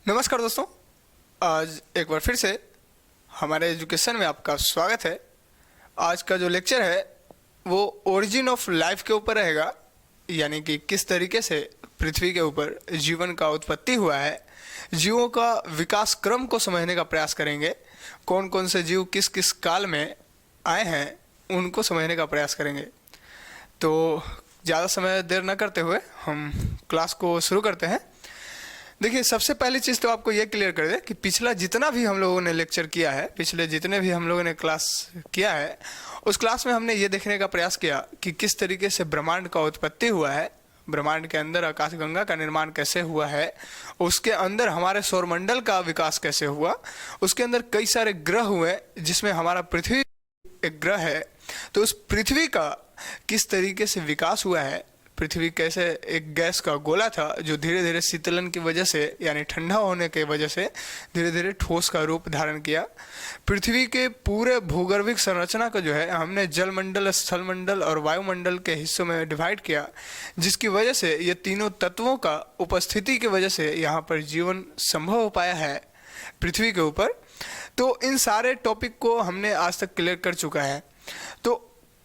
नमस्कार दोस्तों, आज एक बार फिर से हमारे एजुकेशन में आपका स्वागत है। आज का जो लेक्चर है वो ओरिजिन ऑफ लाइफ के ऊपर रहेगा, यानी कि किस तरीके से पृथ्वी के ऊपर जीवन का उत्पत्ति हुआ है, जीवों का विकास क्रम को समझने का प्रयास करेंगे। कौन कौन से जीव किस किस काल में आए हैं उनको समझने का प्रयास करेंगे। तो ज़्यादा समय देर न करते हुए हम क्लास को शुरू करते हैं। देखिए, सबसे पहली चीज़ तो आपको ये क्लियर कर दे कि पिछला जितना भी हम लोगों ने लेक्चर किया है, पिछले जितने भी हम लोगों ने क्लास किया है, उस क्लास में हमने ये देखने का प्रयास किया कि किस तरीके से ब्रह्मांड का उत्पत्ति हुआ है, ब्रह्मांड के अंदर आकाशगंगा का निर्माण कैसे हुआ है, उसके अंदर हमारे सौरमंडल का विकास कैसे हुआ, उसके अंदर कई सारे ग्रह हुए जिसमें हमारा पृथ्वी एक ग्रह है। तो उस पृथ्वी का किस तरीके से विकास हुआ है, पृथ्वी कैसे एक गैस का गोला था जो धीरे धीरे शीतलन की वजह से, यानी ठंडा होने की वजह से धीरे धीरे ठोस का रूप धारण किया। पृथ्वी के पूरे भूगर्भिक संरचना को जो है हमने जलमंडल, स्थलमंडल और वायुमंडल के हिस्सों में डिवाइड किया, जिसकी वजह से ये तीनों तत्वों का उपस्थिति की वजह से यहाँ पर जीवन संभव हो पाया है पृथ्वी के ऊपर। तो इन सारे टॉपिक को हमने आज तक क्लियर कर चुका है। तो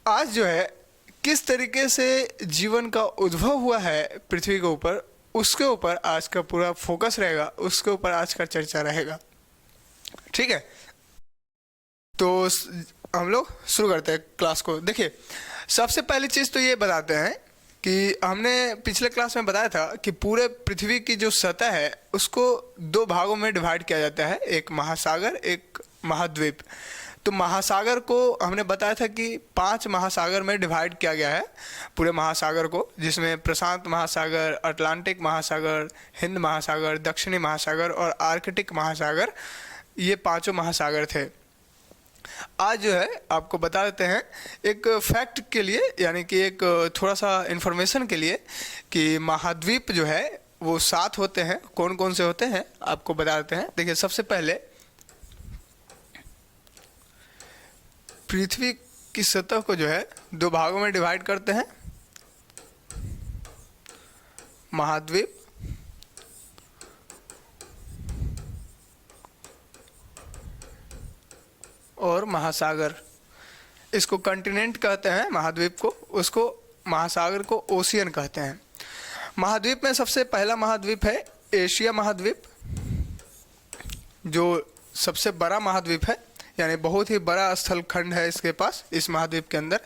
आज जो है किस तरीके से जीवन का उद्भव हुआ है पृथ्वी के ऊपर, उसके ऊपर आज का पूरा फोकस रहेगा, उसके ऊपर आज का चर्चा रहेगा। ठीक है, तो हम लोग शुरू करते हैं क्लास को। देखिए, सबसे पहली चीज़ तो ये बताते हैं कि हमने पिछले क्लास में बताया था कि पूरे पृथ्वी की जो सतह है उसको दो भागों में डिवाइड किया जाता है, एक महासागर, एक महाद्वीप। तो महासागर को हमने बताया था कि 5 महासागर में डिवाइड किया गया है पूरे महासागर को, जिसमें प्रशांत महासागर, अटलांटिक महासागर, हिंद महासागर, दक्षिणी महासागर और आर्कटिक महासागर, ये 5 महासागर थे। आज जो है आपको बता देते हैं एक फैक्ट के लिए, यानी कि एक थोड़ा सा इन्फॉर्मेशन के लिए, कि महाद्वीप जो है वो 7 होते हैं। कौन कौन से होते हैं आपको बता देते हैं। देखिए, सबसे पहले पृथ्वी की सतह को जो है 2 भागों में डिवाइड करते हैं, महाद्वीप और महासागर। इसको कॉन्टिनेंट कहते हैं महाद्वीप को, उसको महासागर को ओशियन कहते हैं। महाद्वीप में सबसे पहला महाद्वीप है एशिया महाद्वीप, जो सबसे बड़ा महाद्वीप है, यानी बहुत ही बड़ा स्थल खंड है इसके पास, इस महाद्वीप के अंदर।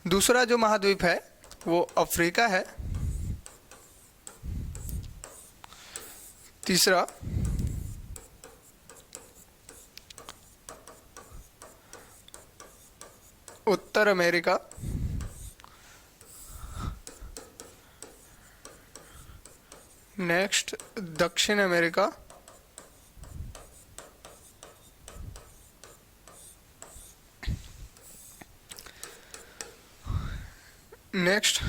दूसरा जो महाद्वीप है वो अफ्रीका है। तीसरा उत्तर अमेरिका। नेक्स्ट दक्षिण अमेरिका। नेक्स्ट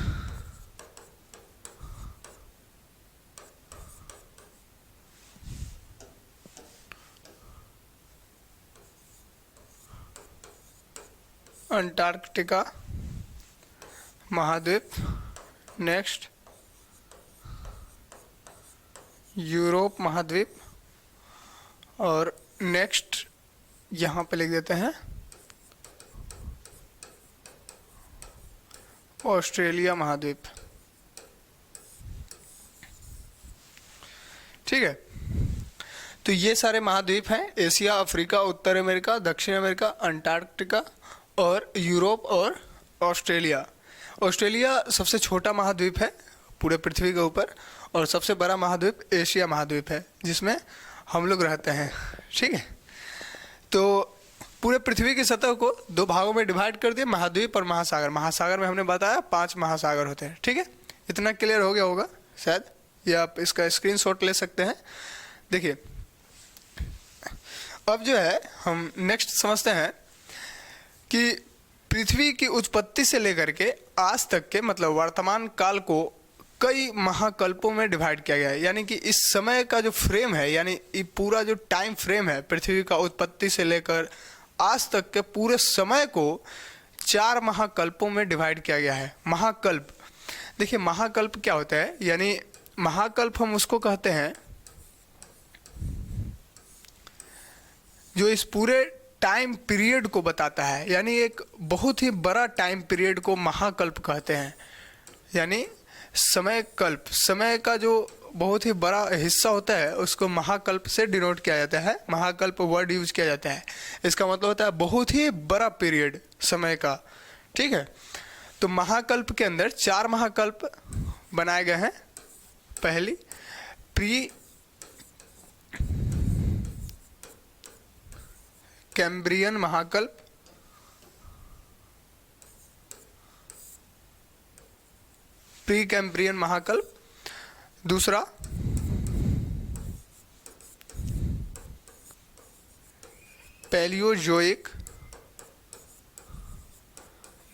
अंटार्कटिका महाद्वीप। नेक्स्ट यूरोप महाद्वीप। और नेक्स्ट यहाँ पे लिख देते हैं ऑस्ट्रेलिया महाद्वीप। ठीक है, तो ये सारे महाद्वीप हैं, एशिया, अफ्रीका, उत्तर अमेरिका, दक्षिण अमेरिका, अंटार्कटिका और यूरोप और ऑस्ट्रेलिया। ऑस्ट्रेलिया सबसे छोटा महाद्वीप है पूरे पृथ्वी के ऊपर, और सबसे बड़ा महाद्वीप एशिया महाद्वीप है जिसमें हम लोग रहते हैं। ठीक है, तो पूरे पृथ्वी की सतह को 2 भागों में डिवाइड कर दिया, महाद्वीप और महासागर। महासागर में हमने बताया 5 महासागर होते हैं। ठीक है, इतना क्लियर हो गया होगा शायद, या आप इसका स्क्रीनशॉट ले सकते हैं। देखिए, अब जो है हम नेक्स्ट समझते हैं कि पृथ्वी की उत्पत्ति से लेकर के आज तक के, मतलब वर्तमान काल को कई महाकल्पों में डिवाइड किया गया है। यानी कि इस समय का जो फ्रेम है, यानी ये पूरा जो टाइम फ्रेम है पृथ्वी का उत्पत्ति से लेकर आज तक के पूरे समय को 4 महाकल्पों में डिवाइड किया गया है। महाकल्प, देखिए महाकल्प क्या होता है, यानी महाकल्प हम उसको कहते हैं जो इस पूरे टाइम पीरियड को बताता है, यानी एक बहुत ही बड़ा टाइम पीरियड को महाकल्प कहते हैं। यानी समय कल्प, समय का जो बहुत ही बड़ा हिस्सा होता है उसको महाकल्प से डिनोट किया जाता है, महाकल्प वर्ड यूज किया जाता है। इसका मतलब होता है बहुत ही बड़ा पीरियड समय का, ठीक है। तो महाकल्प के अंदर 4 महाकल्प बनाए गए हैं। पहली प्री कैम्ब्रियन महाकल्प, प्री कैम्ब्रियन महाकल्प। दूसरा पैलियोजोइक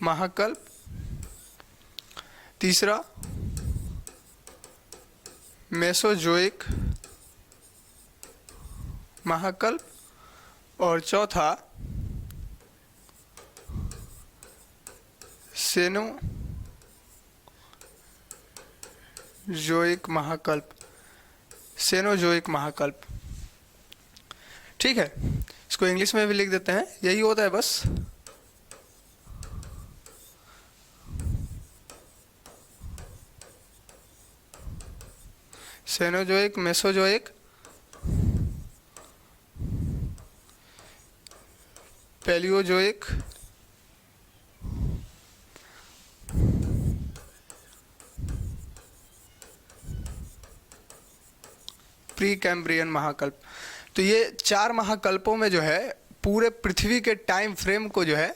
महाकल्प। तीसरा मेसोजोइक महाकल्प। और चौथा सेनोजोइक महाकल्प, सेनोजोइक महाकल्प, ठीक है। इसको इंग्लिश में भी लिख देते हैं, यही होता है बस। Cenozoic, Mesozoic, Palaeozoic, Precambrian महाकल्प। तो ये 4 महाकल्पों में जो है पूरे पृथ्वी के टाइम फ्रेम को जो है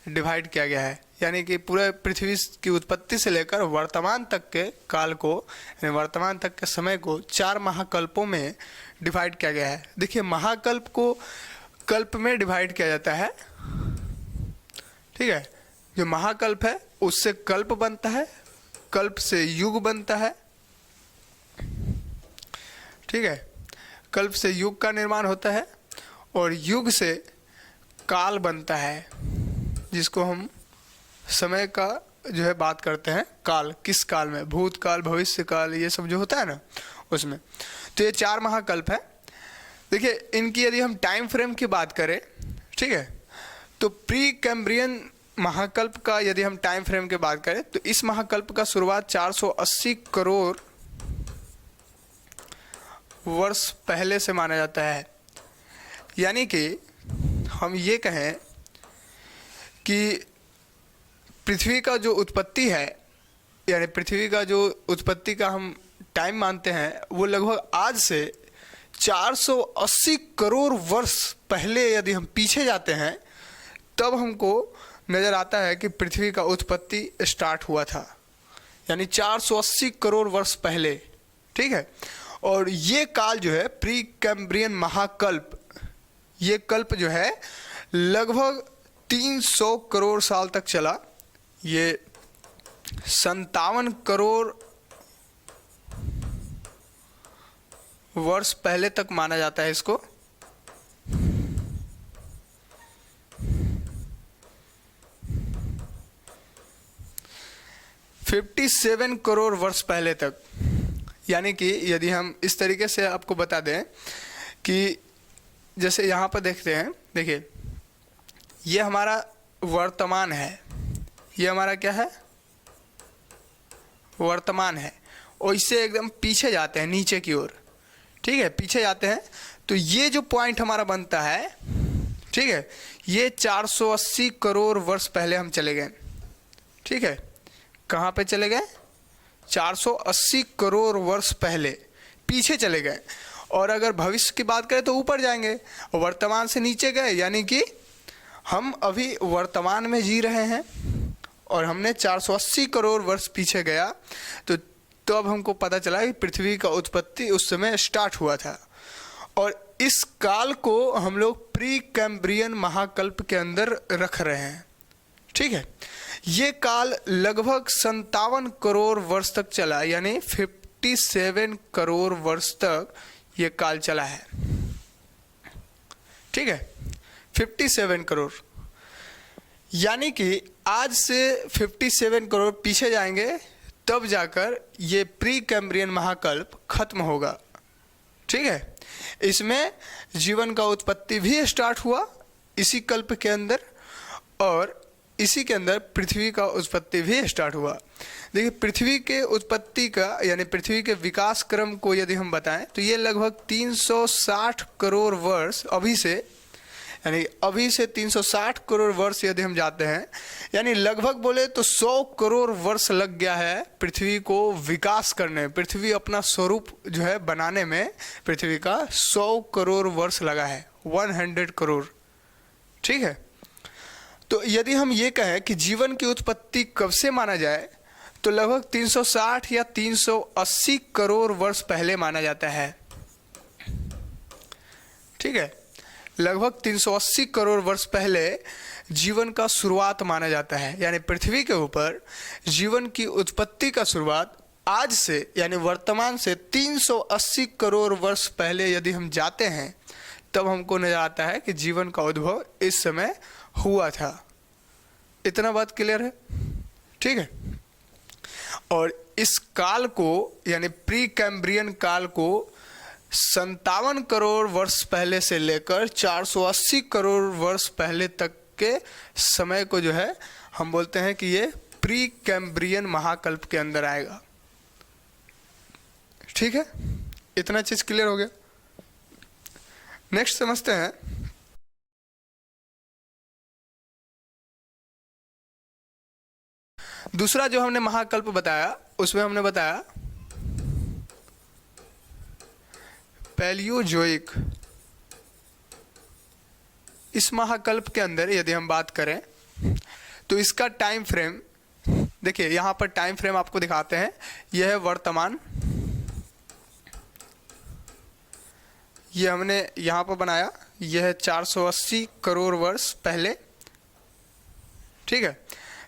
डिवाइड किया गया है, यानी कि पूरे पृथ्वी की उत्पत्ति से लेकर वर्तमान तक के काल को, यानी वर्तमान तक के समय को 4 महाकल्पों में डिवाइड किया गया है। देखिए महाकल्प को कल्प में डिवाइड किया जाता है, ठीक है। जो महाकल्प है उससे कल्प बनता है, कल्प से युग बनता है, ठीक है। कल्प से युग का निर्माण होता है और युग से काल बनता है, जिसको हम समय का जो है बात करते हैं। काल किस काल में, भूतकाल, भविष्य काल, ये सब जो होता है ना उसमें। तो ये 4 महाकल्प है। देखिए इनकी यदि हम टाइम फ्रेम की बात करें, ठीक है, तो प्री कैम्ब्रियन महाकल्प का यदि हम टाइम फ्रेम की बात करें तो इस महाकल्प का शुरुआत 480 करोड़ वर्ष पहले से माना जाता है। यानी कि हम ये कहें कि पृथ्वी का जो उत्पत्ति है, यानी पृथ्वी का जो उत्पत्ति का हम टाइम मानते हैं, वो लगभग आज से 480 करोड़ वर्ष पहले यदि हम पीछे जाते हैं तब हमको नज़र आता है कि पृथ्वी का उत्पत्ति स्टार्ट हुआ था, यानी 480 करोड़ वर्ष पहले, ठीक है। और ये काल जो है प्री कैम्ब्रियन महाकल्प, ये कल्प जो है लगभग 300 करोड़ साल तक चला। ये 57 करोड़ वर्ष पहले तक माना जाता है इसको। $57 करोड़ वर्ष पहले तक, यानी कि यदि हम इस तरीके से आपको बता दें कि जैसे यहाँ पर देखते हैं, देखिए ये हमारा वर्तमान है, ये हमारा क्या है, वर्तमान है। और इससे एकदम पीछे जाते हैं नीचे की ओर, ठीक है, पीछे जाते हैं तो ये जो पॉइंट हमारा बनता है, ठीक है, ये 480 करोड़ वर्ष पहले हम चले गए, ठीक है। कहाँ पे चले गए, 480 करोड़ वर्ष पहले पीछे चले गए। और अगर भविष्य की बात करें तो ऊपर जाएंगे, वर्तमान से नीचे गए, यानी कि हम अभी वर्तमान में जी रहे हैं और हमने 480 करोड़ वर्ष पीछे गया तो अब हमको पता चला कि पृथ्वी का उत्पत्ति उस समय स्टार्ट हुआ था। और इस काल को हम लोग प्री कैम्ब्रियन महाकल्प के अंदर रख रहे हैं, ठीक है। ये काल लगभग 57 करोड़ वर्ष तक चला, यानी 57 करोड़ वर्ष तक ये काल चला है, ठीक है, 57 करोड़। यानी कि आज से 57 करोड़ पीछे जाएंगे तब जाकर ये प्री कैम्ब्रियन महाकल्प खत्म होगा। ठीक है, इसमें जीवन का उत्पत्ति भी स्टार्ट हुआ इसी कल्प के अंदर, और इसी के अंदर पृथ्वी का उत्पत्ति भी स्टार्ट हुआ। देखिए, पृथ्वी के उत्पत्ति का यानी पृथ्वी के विकास क्रम को यदि हम बताएं तो ये लगभग 360 करोड़ वर्ष अभी से, यानी अभी से 360 करोड़ वर्ष यदि हम जाते हैं, यानी लगभग बोले तो 100 करोड़ वर्ष लग गया है पृथ्वी को विकास करने में। पृथ्वी अपना स्वरूप जो है बनाने में पृथ्वी का 100 करोड़ वर्ष लगा है, 100 करोड़। ठीक है, तो यदि हम ये कहें कि जीवन की उत्पत्ति कब से माना जाए तो लगभग 360 या 380 करोड़ वर्ष पहले माना जाता है। ठीक है, लगभग 380 करोड़ वर्ष पहले जीवन का शुरुआत माना जाता है, यानी पृथ्वी के ऊपर जीवन की उत्पत्ति का शुरुआत आज से यानी वर्तमान से 380 करोड़ वर्ष पहले यदि हम जाते हैं तब हमको नजर आता है कि जीवन का उद्भव इस समय हुआ था। इतना बात क्लियर है? ठीक है, और इस काल को यानी प्री कैम्ब्रियन काल को 57 करोड़ वर्ष पहले से लेकर 480 करोड़ वर्ष पहले तक के समय को जो है हम बोलते हैं कि ये प्री कैम्ब्रियन महाकल्प के अंदर आएगा। ठीक है, इतना चीज क्लियर हो गया। नेक्स्ट समझते हैं दूसरा जो हमने महाकल्प बताया, उसमें हमने बताया पैलियोजोइक। इस महाकल्प के अंदर यदि हम बात करें तो इसका टाइम फ्रेम देखिए, यहां पर टाइम फ्रेम आपको दिखाते हैं। यह है वर्तमान, यह हमने यहां पर बनाया, यह है 480 करोड़ वर्ष पहले। ठीक है,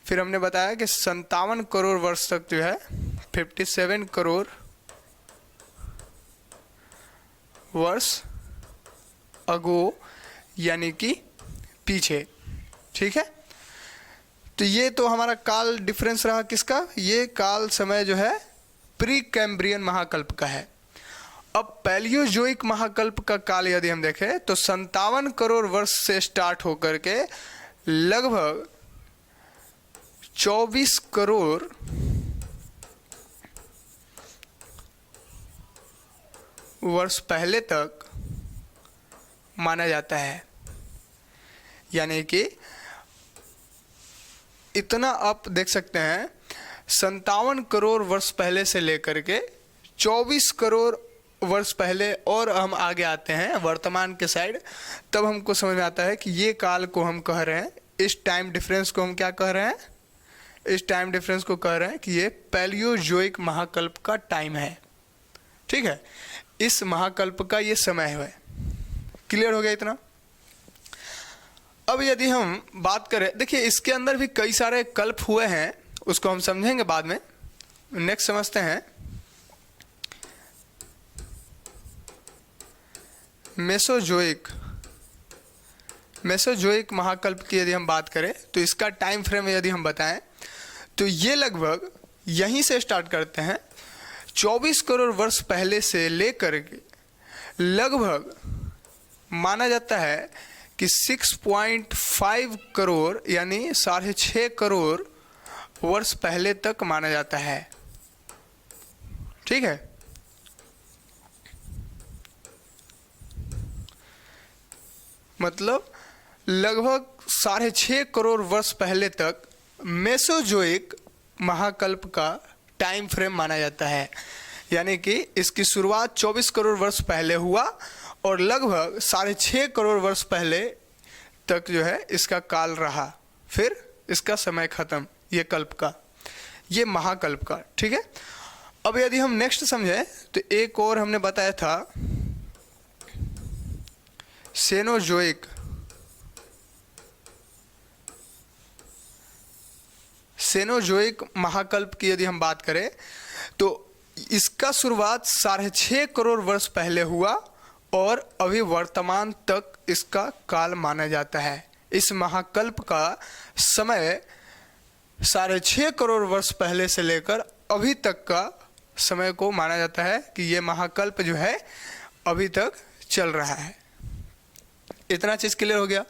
फिर हमने बताया कि 57 करोड़ वर्ष तक जो है 57 करोड़ वर्ष अगो यानी कि पीछे। ठीक है, तो ये तो हमारा काल डिफरेंस रहा किसका, ये काल समय जो है प्री कैम्ब्रियन महाकल्प का है। अब पैलियोजोइक महाकल्प का काल यदि हम देखें तो 57 करोड़ वर्ष से स्टार्ट होकर के लगभग 24 करोड़ वर्ष पहले तक माना जाता है। यानी कि इतना आप देख सकते हैं, 57 करोड़ वर्ष पहले से लेकर के 24 करोड़ वर्ष पहले, और हम आगे आते हैं वर्तमान के साइड, तब हमको समझ में आता है कि ये काल को हम कह रहे हैं, इस टाइम डिफरेंस को हम क्या कह रहे हैं, इस टाइम डिफरेंस को कह रहे हैं कि ये पैलियोजोइक महाकल्प का टाइम है। ठीक है, इस महाकल्प का ये समय है। क्लियर हो गया इतना? अब यदि हम बात करें, देखिए इसके अंदर भी कई सारे कल्प हुए हैं, उसको हम समझेंगे बाद में। नेक्स्ट समझते हैं मेसोजोइक। मेसोजोइक महाकल्प की यदि हम बात करें तो इसका टाइम फ्रेम यदि हम बताएं तो ये लगभग यहीं से स्टार्ट करते हैं, 24 करोड़ वर्ष पहले से लेकर के लगभग माना जाता है कि 6.5 करोड़ यानी 6.5 करोड़ वर्ष पहले तक माना जाता है। ठीक है, मतलब लगभग 6.5 करोड़ वर्ष पहले तक मेसोजोइक महाकल्प का टाइम फ्रेम माना जाता है। यानी कि इसकी शुरुआत 24 करोड़ वर्ष पहले हुआ और लगभग 6.5 करोड़ वर्ष पहले तक जो है इसका काल रहा, फिर इसका समय खत्म, ये कल्प का, ये महाकल्प का। ठीक है, अब यदि हम नेक्स्ट समझें तो एक और हमने बताया था सेनोजोइक। सेनोजोइक महाकल्प की यदि हम बात करें तो इसका शुरुआत 6.5 करोड़ वर्ष पहले हुआ और अभी वर्तमान तक इसका काल माना जाता है। इस महाकल्प का समय 6.5 करोड़ वर्ष पहले से लेकर अभी तक का समय को माना जाता है कि ये महाकल्प जो है अभी तक चल रहा है। इतना चीज़ क्लियर हो गया,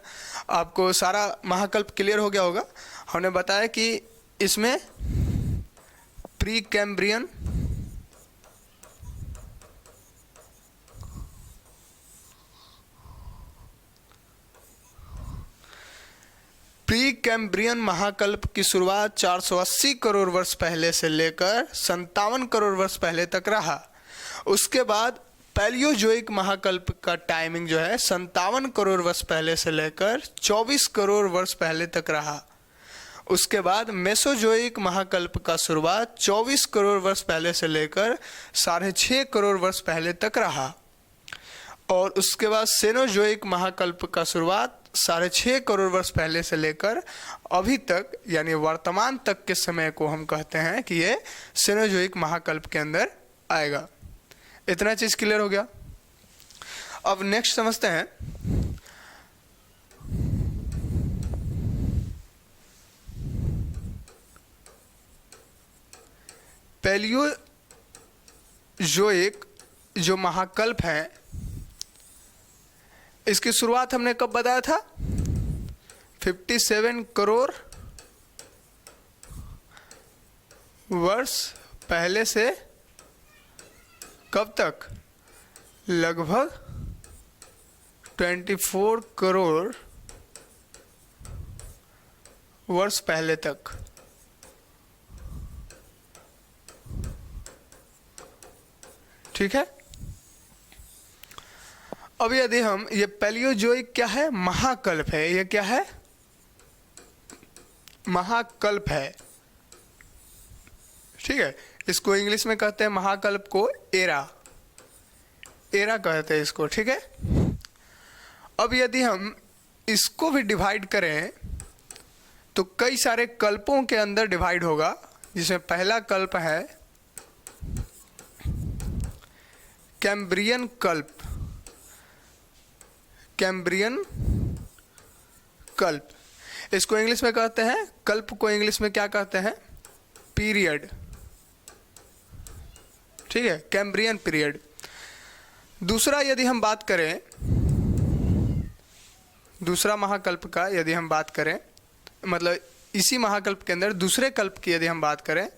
आपको सारा महाकल्प क्लियर हो गया होगा। हमने बताया कि इसमें प्री कैम्ब्रियन, प्री कैम्ब्रियन महाकल्प की शुरुआत 480 करोड़ वर्ष पहले से लेकर 57 करोड़ वर्ष पहले तक रहा। उसके बाद पैलियोजोइक महाकल्प का टाइमिंग जो है 57 करोड़ वर्ष पहले से लेकर 24 करोड़ वर्ष पहले तक रहा। उसके बाद मेसोजोइक महाकल्प का शुरुआत 24 करोड़ वर्ष पहले से लेकर 6.5 करोड़ वर्ष पहले तक रहा। और उसके बाद सेनोजोइक महाकल्प का शुरुआत 6.5 करोड़ वर्ष पहले से लेकर अभी तक यानी वर्तमान तक के समय को हम कहते हैं कि ये सेनोजोइक महाकल्प के अंदर आएगा। इतना चीज क्लियर हो गया। अब नेक्स्ट समझते हैं पैलियोजोइक जो महाकल्प है, इसकी शुरुआत हमने कब बताया था? 57 करोड़ वर्ष पहले से कब तक? लगभग 24 करोड़ वर्ष पहले तक। ठीक है। अब यदि हम ये पैलियोजोइक क्या है? महाकल्प है। ये क्या है? महाकल्प है। ठीक है। इसको इंग्लिश में कहते हैं महाकल्प को एरा कहते हैं इसको। ठीक है। अब यदि हम इसको भी डिवाइड करें तो कई सारे कल्पों के अंदर डिवाइड होगा, जिसमें पहला कल्प है कैम्ब्रियन कल्प। कैम्ब्रियन कल्प, इसको इंग्लिश में कहते हैं, कल्प को इंग्लिश में क्या कहते हैं? पीरियड। ठीक है, कैम्ब्रियन पीरियड। दूसरा यदि हम बात करें, दूसरा महाकल्प का यदि हम बात करें, मतलब इसी महाकल्प के अंदर दूसरे कल्प की यदि हम बात करें,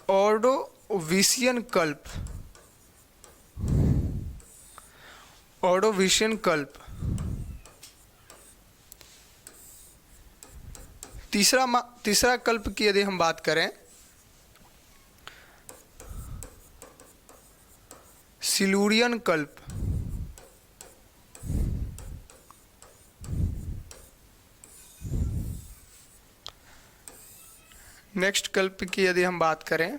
ऑर्डोविशियन कल्प। ऑर्डोविशियन कल्प। तीसरा कल्प की यदि हम बात करें, सिलूरियन कल्प। नेक्स्ट कल्प की यदि हम बात करें,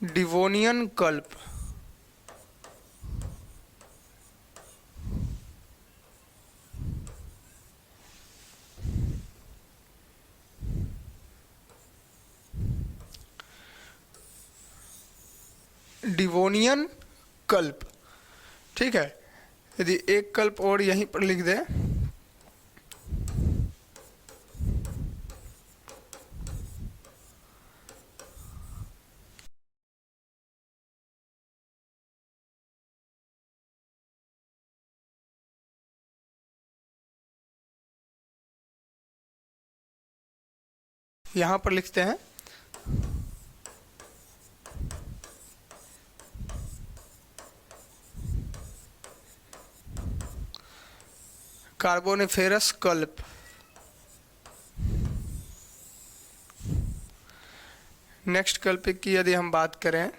डिवोनियन कल्प। डिवोनियन कल्प। ठीक है। यदि एक कल्प और यहीं पर लिख दें, यहां पर लिखते हैं कार्बोनिफेरस कल्प। नेक्स्ट कल्प की यदि हम बात करें,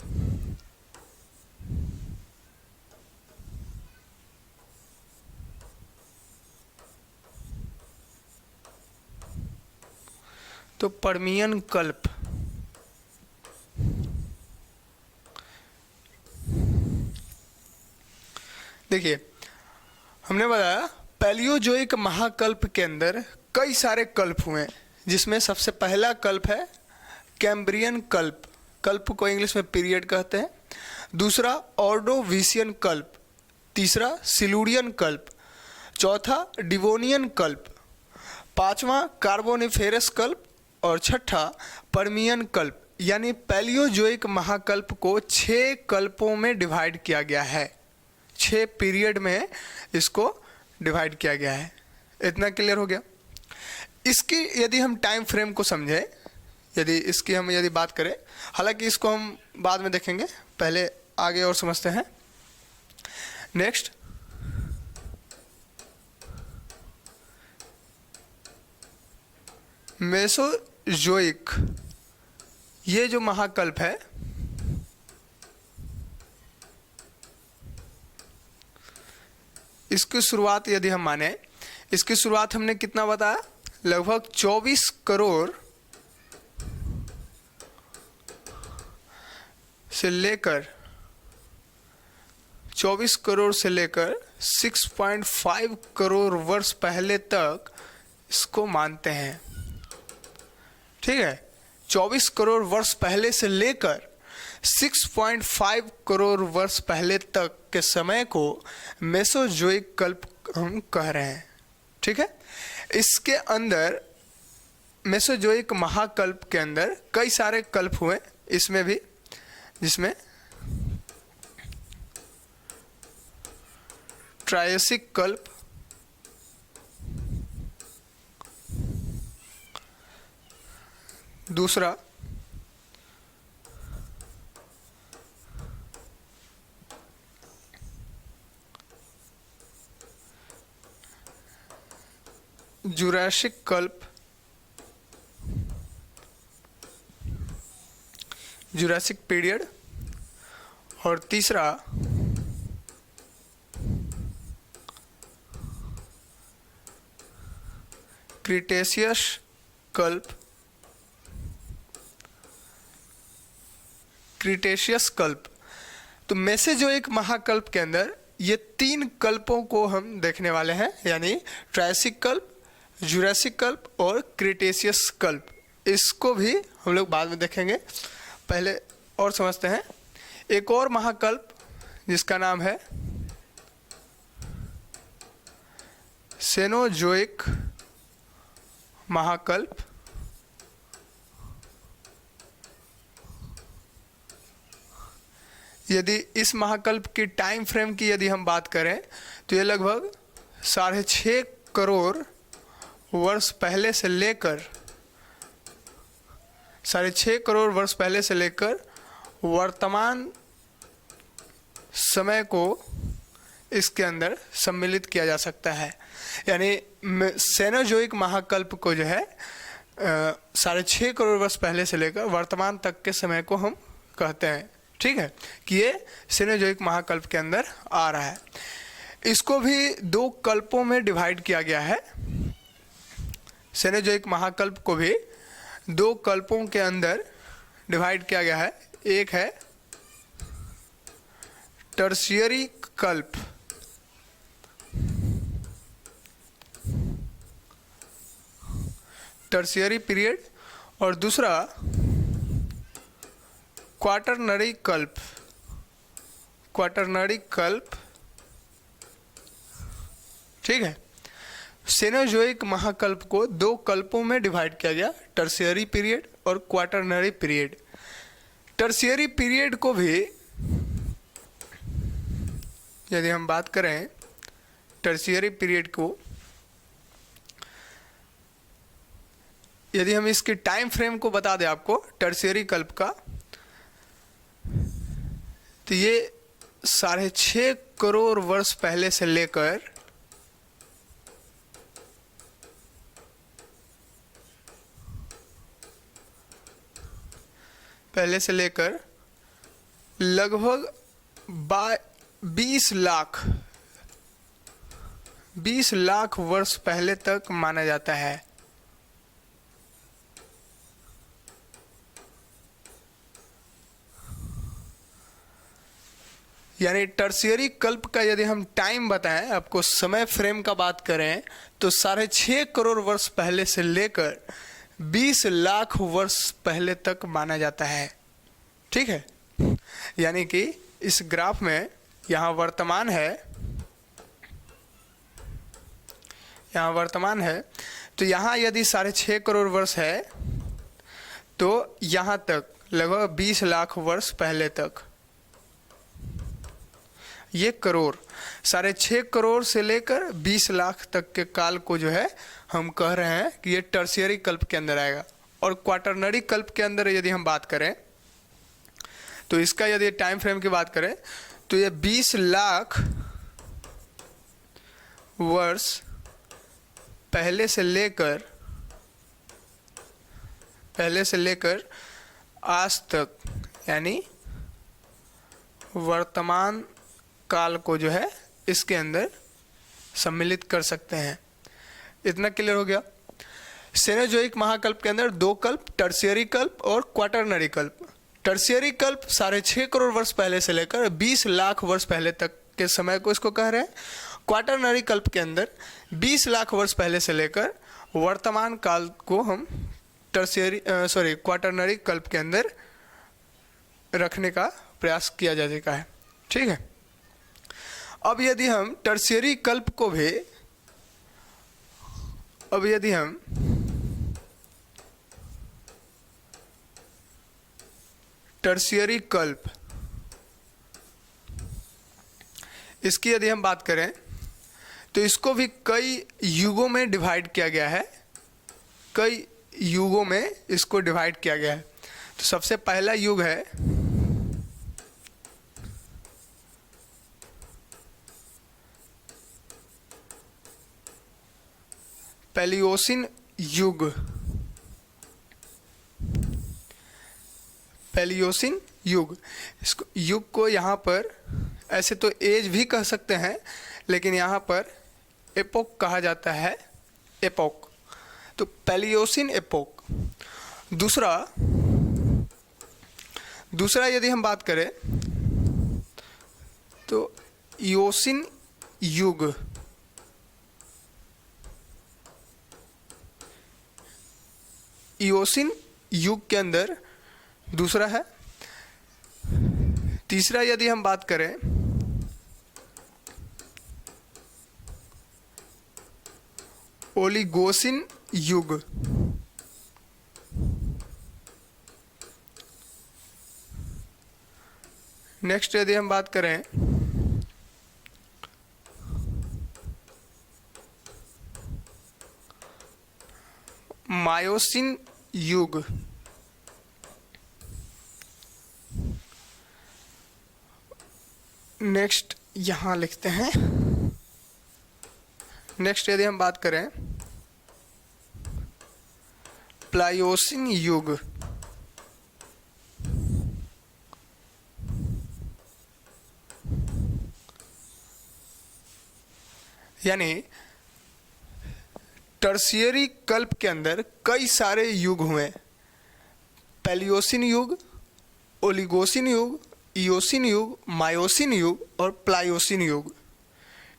तो पर्मियन कल्प। देखिए, हमने बताया पैलियोजोइक महाकल्प के अंदर कई सारे कल्प हुए, जिसमें सबसे पहला कल्प है कैम्ब्रियन कल्प। कल्प को इंग्लिश में पीरियड कहते हैं। दूसरा ऑर्डोविशियन कल्प। तीसरा सिलूरियन कल्प, चौथा डिवोनियन कल्प, पांचवा कार्बोनिफेरस कल्प और छठा पर्मियन कल्प। यानी पैलियोजोइक महाकल्प को 6 कल्पों में डिवाइड किया गया है, 6 पीरियड में इसको डिवाइड किया गया है। इतना क्लियर हो गया। इसकी यदि हम टाइम फ्रेम को समझें, इसकी हम बात करें, हालांकि इसको हम बाद में देखेंगे, पहले आगे और समझते हैं। नेक्स्ट, मेसोजोइक, ये जो महाकल्प है इसकी शुरुआत यदि हम माने, इसकी शुरुआत हमने कितना बताया, लगभग 24 करोड़ से लेकर 6.5 करोड़ वर्ष पहले तक इसको मानते हैं। ठीक है, 24 करोड़ वर्ष पहले से लेकर 6.5 करोड़ वर्ष पहले तक के समय को मेसोजोइक कल्प हम कह रहे हैं। ठीक है, इसके अंदर मेसोजोइक महाकल्प के अंदर कई सारे कल्प हुए इसमें भी, जिसमें ट्रायसिक कल्प, दूसरा जुरासिक कल्प, जुरासिक पीरियड, और तीसरा क्रिटेशियस कल्प, क्रिटेशियस कल्प। तो मेसोजोइक महाकल्प के अंदर ये 3 कल्पों को हम देखने वाले हैं, यानी ट्रायसिक कल्प, जुरासिक कल्प और क्रिटेशियस कल्प। इसको भी हम लोग बाद में देखेंगे, पहले और समझते हैं। एक और महाकल्प जिसका नाम है सेनोजोइक महाकल्प। यदि इस महाकल्प की टाइम फ्रेम की यदि हम बात करें तो ये लगभग 6.5 करोड़ वर्ष पहले से लेकर 6.5 करोड़ वर्ष पहले से लेकर वर्तमान समय को इसके अंदर सम्मिलित किया जा सकता है। यानी सेनोजोइक महाकल्प को जो है 6.5 करोड़ वर्ष पहले से लेकर वर्तमान तक के समय को हम कहते हैं। ठीक है, कि ये सेनोजोइक महाकल्प के अंदर आ रहा है। इसको भी 2 कल्पों में डिवाइड किया गया है। सेनोजोइक महाकल्प को भी 2 कल्पों के अंदर डिवाइड किया गया है। एक है टर्शियरी कल्प, टर्शियरी पीरियड, और दूसरा क्वाटरनरी कल्प, क्वाटरनरी कल्प। ठीक है, सेनोजोइक महाकल्प को 2 कल्पों में डिवाइड किया गया, टर्शियरी पीरियड और क्वाटरनरी पीरियड। टर्शियरी पीरियड को भी यदि हम बात करें, टर्शियरी पीरियड को यदि हम इसकी टाइम फ्रेम को बता दें आपको टर्शियरी कल्प का, तो ये 6.5 करोड़ वर्ष पहले से लेकर लगभग 20 लाख वर्ष पहले तक माना जाता है। यानी टर्शियरी कल्प का यदि हम टाइम बताएं, आपको समय फ्रेम का बात करें, तो 6.5 करोड़ वर्ष पहले से लेकर 20 लाख वर्ष पहले तक माना जाता है। ठीक है, यानी कि इस ग्राफ में यहाँ वर्तमान है यहाँ वर्तमान है, तो यहाँ यदि 6.5 करोड़ वर्ष है तो यहाँ तक लगभग 20 लाख वर्ष पहले तक ये करोड़ 6.5 करोड़ से लेकर 20 लाख तक के काल को जो है हम कह रहे हैं कि ये टर्शियरी कल्प के अंदर आएगा। और क्वाटरनरी कल्प के अंदर यदि हम बात करें तो इसका यदि टाइम फ्रेम की बात करें तो ये 20 लाख वर्ष पहले से लेकर आज तक, यानी वर्तमान काल को जो है इसके अंदर सम्मिलित कर सकते हैं। इतना क्लियर हो गया। सेनोजोइक महाकल्प के अंदर 2 कल्प, टर्शियरी कल्प और क्वाटरनरी कल्प। टर्शियरी कल्प 6.5 करोड़ वर्ष पहले से लेकर 20 लाख वर्ष पहले तक के समय को इसको कह रहे हैं। क्वाटरनरी कल्प के अंदर 20 लाख वर्ष पहले से लेकर वर्तमान काल को हम क्वाटरनरी कल्प के अंदर रखने का प्रयास किया जा चुका है। ठीक है। अब यदि हम टर्शियरी कल्प को भी टर्शियरी कल्प इसकी यदि हम बात करें तो इसको भी कई युगों में डिवाइड किया गया है। कई युगों में इसको डिवाइड किया गया है। तो सबसे पहला युग है पैलियोसिन युग। पैलियोसिन युग, इसको युग को यहाँ पर ऐसे तो एज भी कह सकते हैं, लेकिन यहाँ पर एपोक कहा जाता है। एपोक, तो पैलियोसिन एपोक। दूसरा यदि हम बात करें तो इयोसिन युग। इयोसिन युग के अंदर दूसरा है। तीसरा यदि हम बात करें ओलिगोसिन युग। नेक्स्ट यदि हम बात करें मायोसिन युग। नेक्स्ट यहाँ लिखते हैं। नेक्स्ट यदि हम बात करें प्लायोसिन युग। यानी टर्शियरी कल्प के अंदर कई सारे युग हुए। पैलियोसिन युग, ओलिगोसिन युग, इयोसिन युग, मायोसिन युग और प्लायोसिन युग।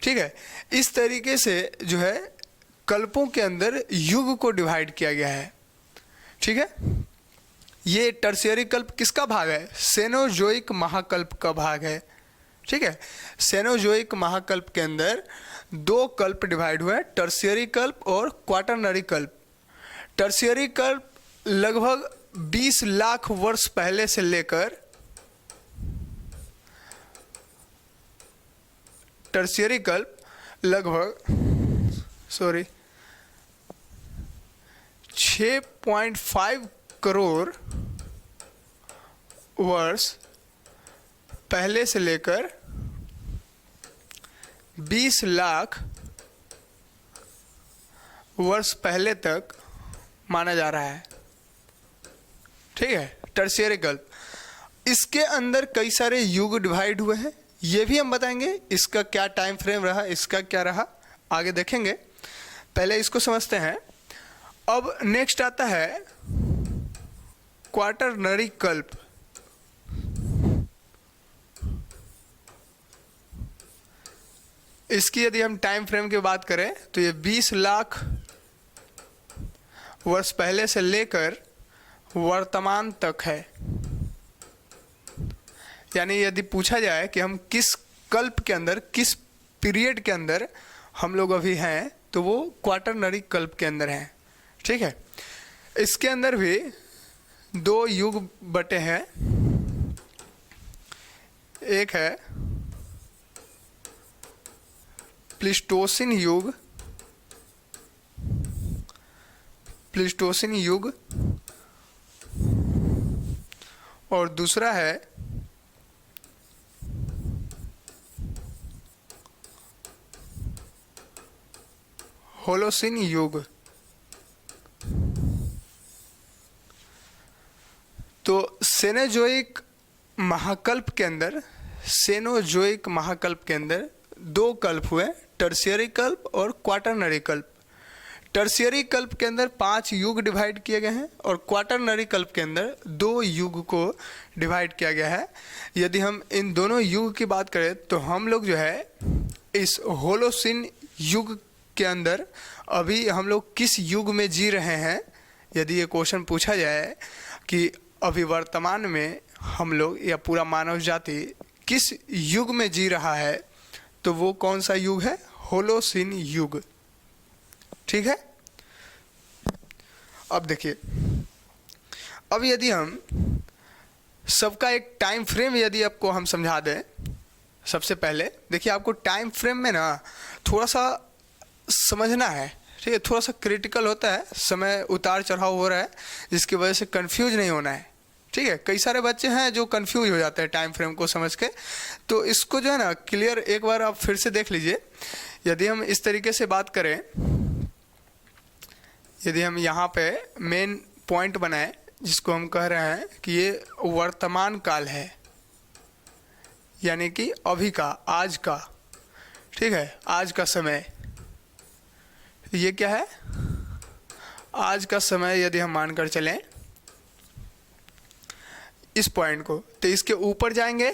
ठीक है। इस तरीके से जो है कल्पों के अंदर युग को डिवाइड किया गया है। ठीक है। ये टर्शियरी कल्प किसका भाग है? सेनोजोइक महाकल्प का भाग है। ठीक है। सेनोजोइक महाकल्प के अंदर 2 कल्प डिवाइड हुए हैं, टर्शियरी कल्प और क्वाटरनरी कल्प। टर्शियरी कल्प लगभग 20 लाख वर्ष पहले से लेकर टर्शियरी कल्प लगभग 6.5 करोड़ वर्ष पहले से लेकर 20 लाख वर्ष पहले तक माना जा रहा है। ठीक है। टर्शियरी कल्प, इसके अंदर कई सारे युग डिवाइड हुए हैं, ये भी हम बताएंगे। इसका क्या टाइम फ्रेम रहा, इसका क्या रहा, आगे देखेंगे। पहले इसको समझते हैं। अब नेक्स्ट आता है क्वाटरनरी कल्प। इसकी यदि हम टाइम फ्रेम की बात करें तो ये 20 लाख वर्ष पहले से लेकर वर्तमान तक है। यानी यदि पूछा जाए कि हम किस कल्प के अंदर, किस पीरियड के अंदर हम लोग अभी हैं, तो वो क्वाटरनरी कल्प के अंदर है। ठीक है, इसके अंदर भी दो युग बटे हैं। एक है प्लीस्टोसिन युग, प्लीस्टोसिन युग, और दूसरा है होलोसिन युग। तो सेनोजोइक महाकल्प के अंदर, सेनोजोइक महाकल्प के अंदर दो कल्प हुए, टर्शियरी कल्प और क्वाटरनरी कल्प। टर्शियरी कल्प के अंदर 5 युग डिवाइड किए गए हैं और क्वाटरनरी कल्प के अंदर 2 युग को डिवाइड किया गया है। यदि हम इन दोनों युग की बात करें तो हम लोग जो है इस होलोसिन युग के अंदर अभी हम लोग किस युग में जी रहे हैं, यदि ये क्वेश्चन पूछा जाए कि अभी वर्तमान में हम लोग या पूरा मानव जाति किस युग में जी रहा है, तो वो कौन सा युग है? होलोसिन युग। ठीक है, अब देखिए, अब यदि हम सबका एक टाइम फ्रेम यदि आपको हम समझा दें, सबसे पहले देखिए आपको टाइम फ्रेम में ना थोड़ा सा समझना है। ठीक है, थोड़ा सा क्रिटिकल होता है, समय उतार चढ़ाव हो रहा है, जिसकी वजह से कंफ्यूज नहीं होना है। ठीक है, कई सारे बच्चे हैं जो कंफ्यूज हो जाते हैं टाइम फ्रेम को समझ के, तो इसको जो है ना क्लियर एक बार आप फिर से देख लीजिए। यदि हम इस तरीके से बात करें, यदि हम यहाँ पे मेन पॉइंट बनाएं जिसको हम कह रहे हैं कि ये वर्तमान काल है, यानी कि अभी का, आज का। ठीक है, आज का समय, ये क्या है? आज का समय यदि हम मानकर चलें इस पॉइंट को, तो इसके ऊपर जाएंगे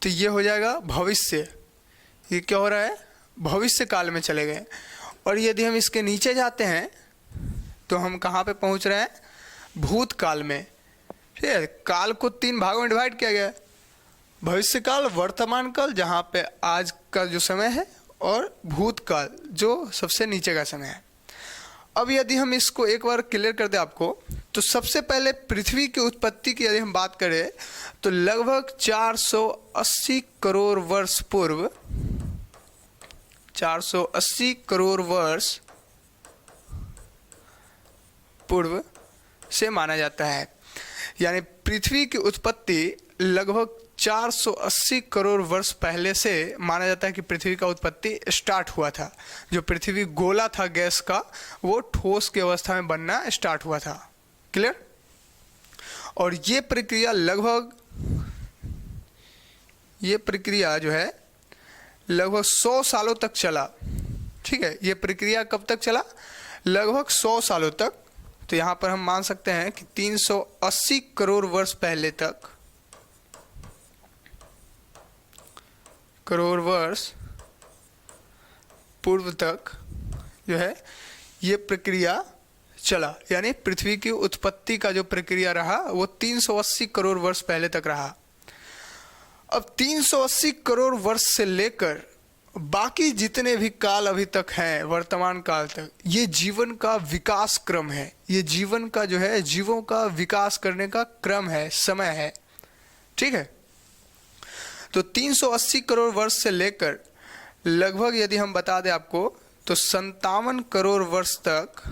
तो ये हो जाएगा भविष्य। ये क्या हो रहा है? भविष्य काल में चले गए। और यदि हम इसके नीचे जाते हैं तो हम कहाँ पे पहुँच रहे हैं? भूतकाल में। ठीक है, काल को 3 भागों में डिवाइड किया गया है, भविष्य काल, वर्तमान काल जहाँ पे आज का जो समय है, और भूतकाल जो सबसे नीचे का समय है। अब यदि हम इसको एक बार क्लियर कर दें आपको, तो सबसे पहले पृथ्वी की उत्पत्ति की यदि हम बात करें तो लगभग 480 करोड़ वर्ष पूर्व, 480 करोड़ वर्ष पूर्व से माना जाता है। यानी पृथ्वी की उत्पत्ति लगभग 480 करोड़ वर्ष पहले से माना जाता है कि पृथ्वी का उत्पत्ति स्टार्ट हुआ था। जो पृथ्वी गोला था गैस का, वो ठोस की अवस्था में बनना स्टार्ट हुआ था। क्लियर? और ये प्रक्रिया लगभग, ये प्रक्रिया जो है लगभग 100 सालों तक चला। ठीक है, ये प्रक्रिया कब तक चला? लगभग 100 सालों तक। तो यहाँ पर हम मान सकते हैं कि 380 करोड़ वर्ष पहले तक, करोड़ वर्ष पूर्व तक जो है ये प्रक्रिया चला। यानी पृथ्वी की उत्पत्ति का जो प्रक्रिया रहा वो 380 करोड़ वर्ष पहले तक रहा। अब 380 करोड़ वर्ष से लेकर बाकी जितने भी काल अभी तक हैं, वर्तमान काल तक, ये जीवन का विकास क्रम है। ये जीवन का जो है, जीवों का विकास करने का क्रम है, समय है। ठीक है, तो 380 करोड़ वर्ष से लेकर लगभग यदि हम बता दें आपको तो 57 करोड़ वर्ष तक,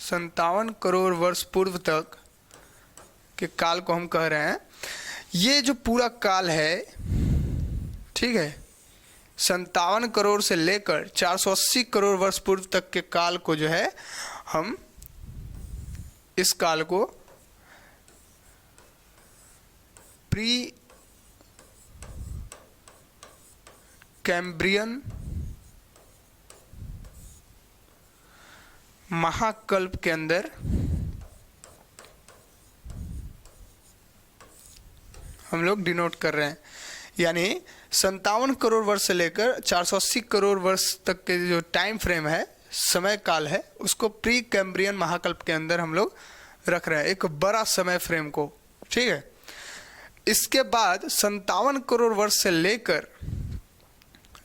57 करोड़ वर्ष पूर्व तक के काल को हम कह रहे हैं। ये जो पूरा काल है, ठीक है, 57 करोड़ से लेकर 480 करोड़ वर्ष पूर्व तक के काल को जो है हम इस काल को प्री कैम्ब्रियन महाकल्प के अंदर हम लोग डिनोट कर रहे हैं। यानी 57 करोड़ वर्ष से लेकर 480 करोड़ वर्ष तक के जो टाइम फ्रेम है, समय काल है, उसको प्री कैम्ब्रियन महाकल्प के अंदर हम लोग रख रहे हैं, एक बड़ा समय फ्रेम को। ठीक है, इसके बाद 57 करोड़ वर्ष से लेकर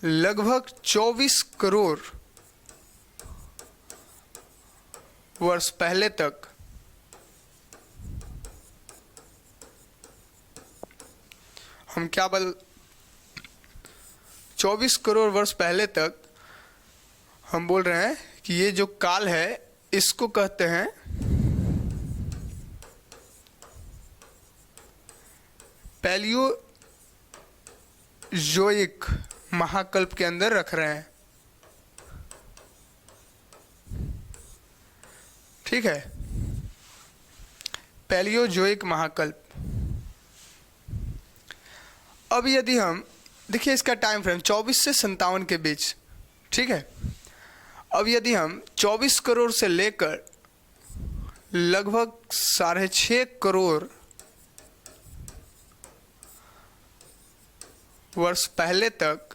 लगभग 24 करोड़ वर्ष पहले तक हम क्या 24 करोड़ वर्ष पहले तक हम बोल रहे हैं कि ये जो काल है इसको कहते हैं पैलियोजोइक महाकल्प के अंदर रख रहे हैं। ठीक है, पैलियोजोइक महाकल्प। अब यदि हम देखिए इसका टाइम फ्रेम 24 से 57 के बीच, ठीक है। अब यदि हम 24 करोड़ से लेकर लगभग 6.5 करोड़ वर्ष पहले तक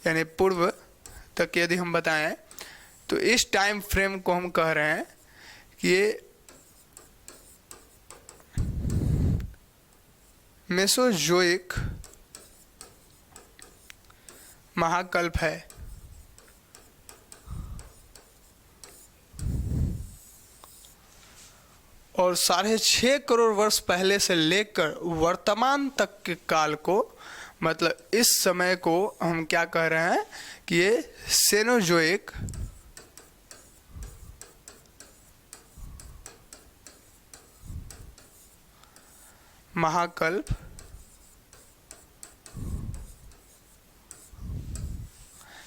यानी पूर्व तक यदि हम बताएं तो इस टाइम फ्रेम को हम कह रहे हैं कि ये मेसोजोइक महाकल्प है। और 6.5 करोड़ वर्ष पहले से लेकर वर्तमान तक के काल को, मतलब इस समय को हम क्या कह रहे हैं कि ये सेनोजोइक महाकल्प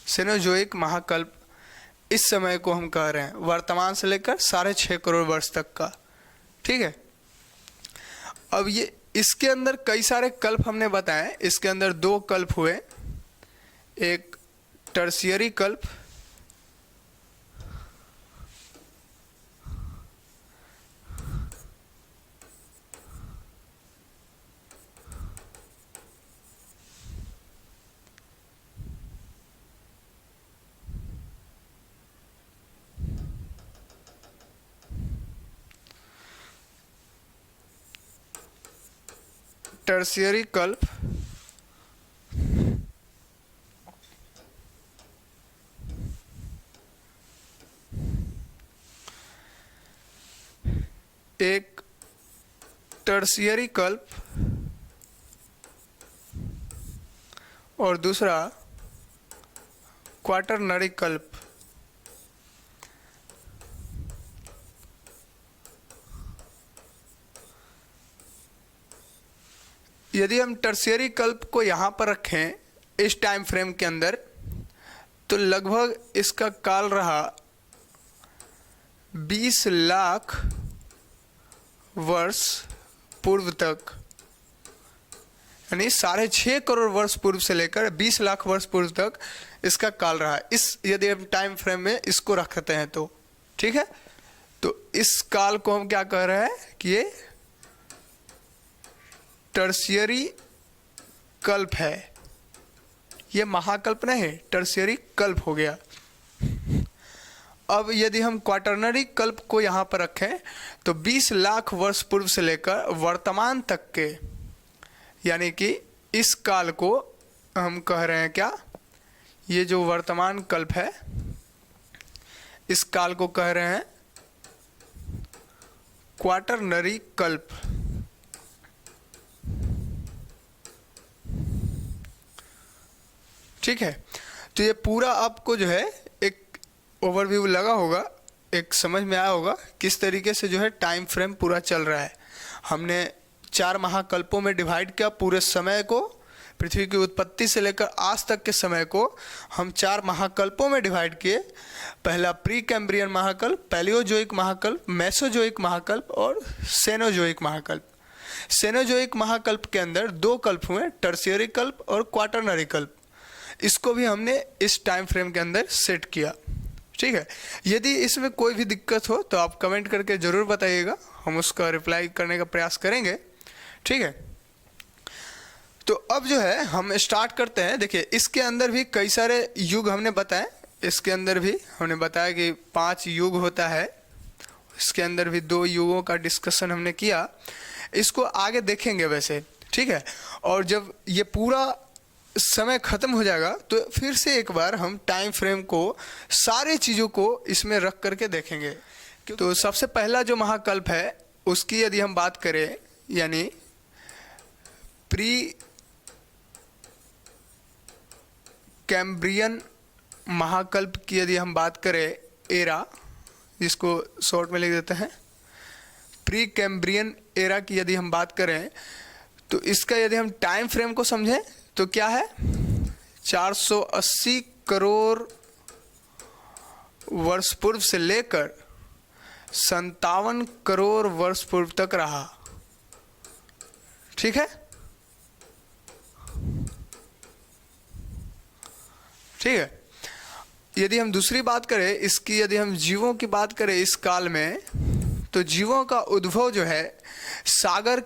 सेनोजोइक महाकल्प इस समय को हम कह रहे हैं, वर्तमान से लेकर 6.5 करोड़ वर्ष तक का। ठीक है, अब ये इसके अंदर कई सारे कल्प हमने बताए। इसके अंदर 2 कल्प हुए, एक टर्शियरी कल्प टर्शियरी कल्प एक टर्शियरी कल्प और दूसरा क्वाटरनरी कल्प। यदि हम टर्शियरी कल्प को यहाँ पर रखें इस टाइम फ्रेम के अंदर, तो लगभग इसका काल रहा 20 लाख वर्ष पूर्व तक, यानी 6.5 करोड़ वर्ष पूर्व से लेकर 20 लाख वर्ष पूर्व तक इसका काल रहा। इस यदि हम टाइम फ्रेम में इसको रखते हैं तो ठीक है, तो इस काल को हम क्या कह रहे हैं कि ये टर्शियरी कल्प है। ये महाकल्प नहीं है, टर्शियरी कल्प हो गया। अब यदि हम क्वाटरनरी कल्प को यहाँ पर रखें तो 20 लाख वर्ष पूर्व से लेकर वर्तमान तक के, यानी कि इस काल को हम कह रहे हैं क्या, ये जो वर्तमान कल्प है इस काल को कह रहे हैं क्वाटरनरी कल्प। ठीक है, तो ये पूरा आपको जो है एक ओवरव्यू लगा होगा, एक समझ में आया होगा किस तरीके से जो है टाइम फ्रेम पूरा चल रहा है। हमने 4 महाकल्पों में डिवाइड किया पूरे समय को, पृथ्वी की उत्पत्ति से लेकर आज तक के समय को हम 4 महाकल्पों में डिवाइड किए। पहला प्री कैम्ब्रियन महाकल्प, पैलियोजोइक महाकल्प, मेसोजोइक महाकल्प और सेनोजोइक महाकल्प। सेनोजोइक महाकल्प के अंदर 2 कल्प हुए, टर्शियरी कल्प और क्वाटरनरी कल्प। इसको भी हमने इस टाइम फ्रेम के अंदर सेट किया। ठीक है, यदि इसमें कोई भी दिक्कत हो तो आप कमेंट करके ज़रूर बताइएगा, हम उसका रिप्लाई करने का प्रयास करेंगे। ठीक है, तो अब जो है हम स्टार्ट करते हैं। देखिए इसके अंदर भी कई सारे युग हमने बताए, इसके अंदर भी हमने बताया कि 5 युग होता है। इसके अंदर भी 2 युगों का डिस्कशन हमने किया, इसको आगे देखेंगे वैसे। ठीक है, और जब ये पूरा समय ख़त्म हो जाएगा तो फिर से एक बार हम टाइम फ्रेम को सारे चीज़ों को इसमें रख करके देखेंगे। तो सबसे पहला जो महाकल्प है उसकी यदि हम बात करें, यानी प्री कैम्ब्रियन महाकल्प की यदि हम बात करें, एरा, जिसको शॉर्ट में लिख देते हैं, प्री कैम्ब्रियन एरा की यदि हम बात करें तो इसका यदि हम टाइम फ्रेम को समझें तो क्या है, 480 करोड़ वर्ष पूर्व से लेकर 57 करोड़ वर्ष पूर्व तक रहा। ठीक है, ठीक है। यदि हम दूसरी बात करें इसकी, यदि हम जीवों की बात करें इस काल में, तो जीवों का उद्भव जो है सागर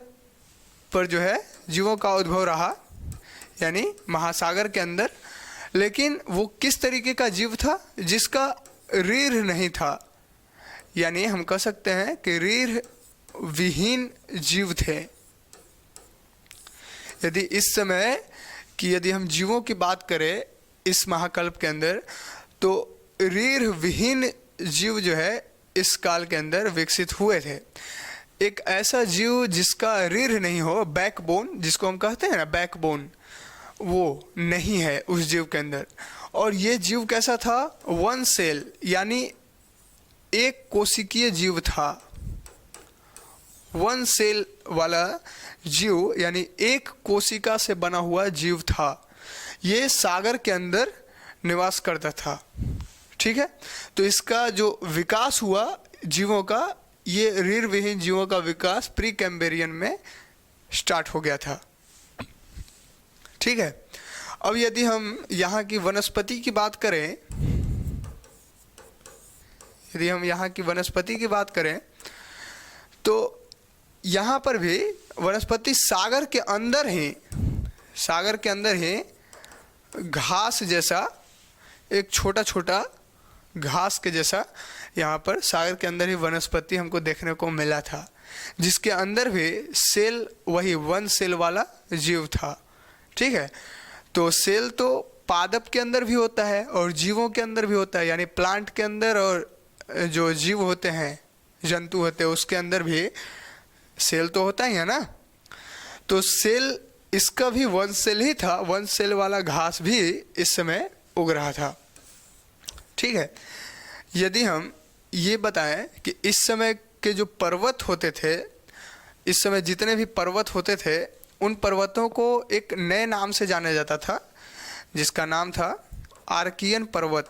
पर जो है जीवों का उद्भव रहा, यानी महासागर के अंदर। लेकिन वो किस तरीके का जीव था, जिसका रीढ़ नहीं था, यानी हम कह सकते हैं कि रीढ़ विहीन जीव थे। यदि इस समय की यदि हम जीवों की बात करें इस महाकल्प के अंदर, तो रीढ़ विहीन जीव जो है इस काल के अंदर विकसित हुए थे। एक ऐसा जीव जिसका रीढ़ नहीं हो, बैकबोन जिसको हम कहते हैं ना, बैकबोन, वो नहीं है उस जीव के अंदर। और ये जीव कैसा था, वन सेल, यानी एक कोशिकीय जीव था। वन सेल वाला जीव यानी एक कोशिका से बना हुआ जीव था। ये सागर के अंदर निवास करता था। ठीक है, तो इसका जो विकास हुआ जीवों का, ये रीढ़ विहीन जीवों का विकास प्री कैम्ब्रियन में स्टार्ट हो गया था। ठीक है, अब यदि हम यहाँ की वनस्पति की बात करें, यदि हम यहाँ की वनस्पति की बात करें तो यहाँ पर भी वनस्पति सागर के अंदर ही घास जैसा, एक छोटा छोटा घास के जैसा यहाँ पर सागर के अंदर ही वनस्पति हमको देखने को मिला था, जिसके अंदर भी सेल वही वन सेल वाला जीव था। ठीक है, तो सेल तो पादप के अंदर भी होता है और जीवों के अंदर भी होता है, यानी प्लांट के अंदर और जो जीव होते हैं, जंतु होते हैं, उसके अंदर भी सेल तो होता ही है ना। तो सेल, इसका भी वन सेल ही था, वन सेल वाला घास भी इस समय उग रहा था। ठीक है, यदि हम ये बताएं कि इस समय के जो पर्वत होते थे, इस समय जितने भी पर्वत होते थे, उन पर्वतों को एक नए नाम से जाना जाता था, जिसका नाम था आर्कियन पर्वत।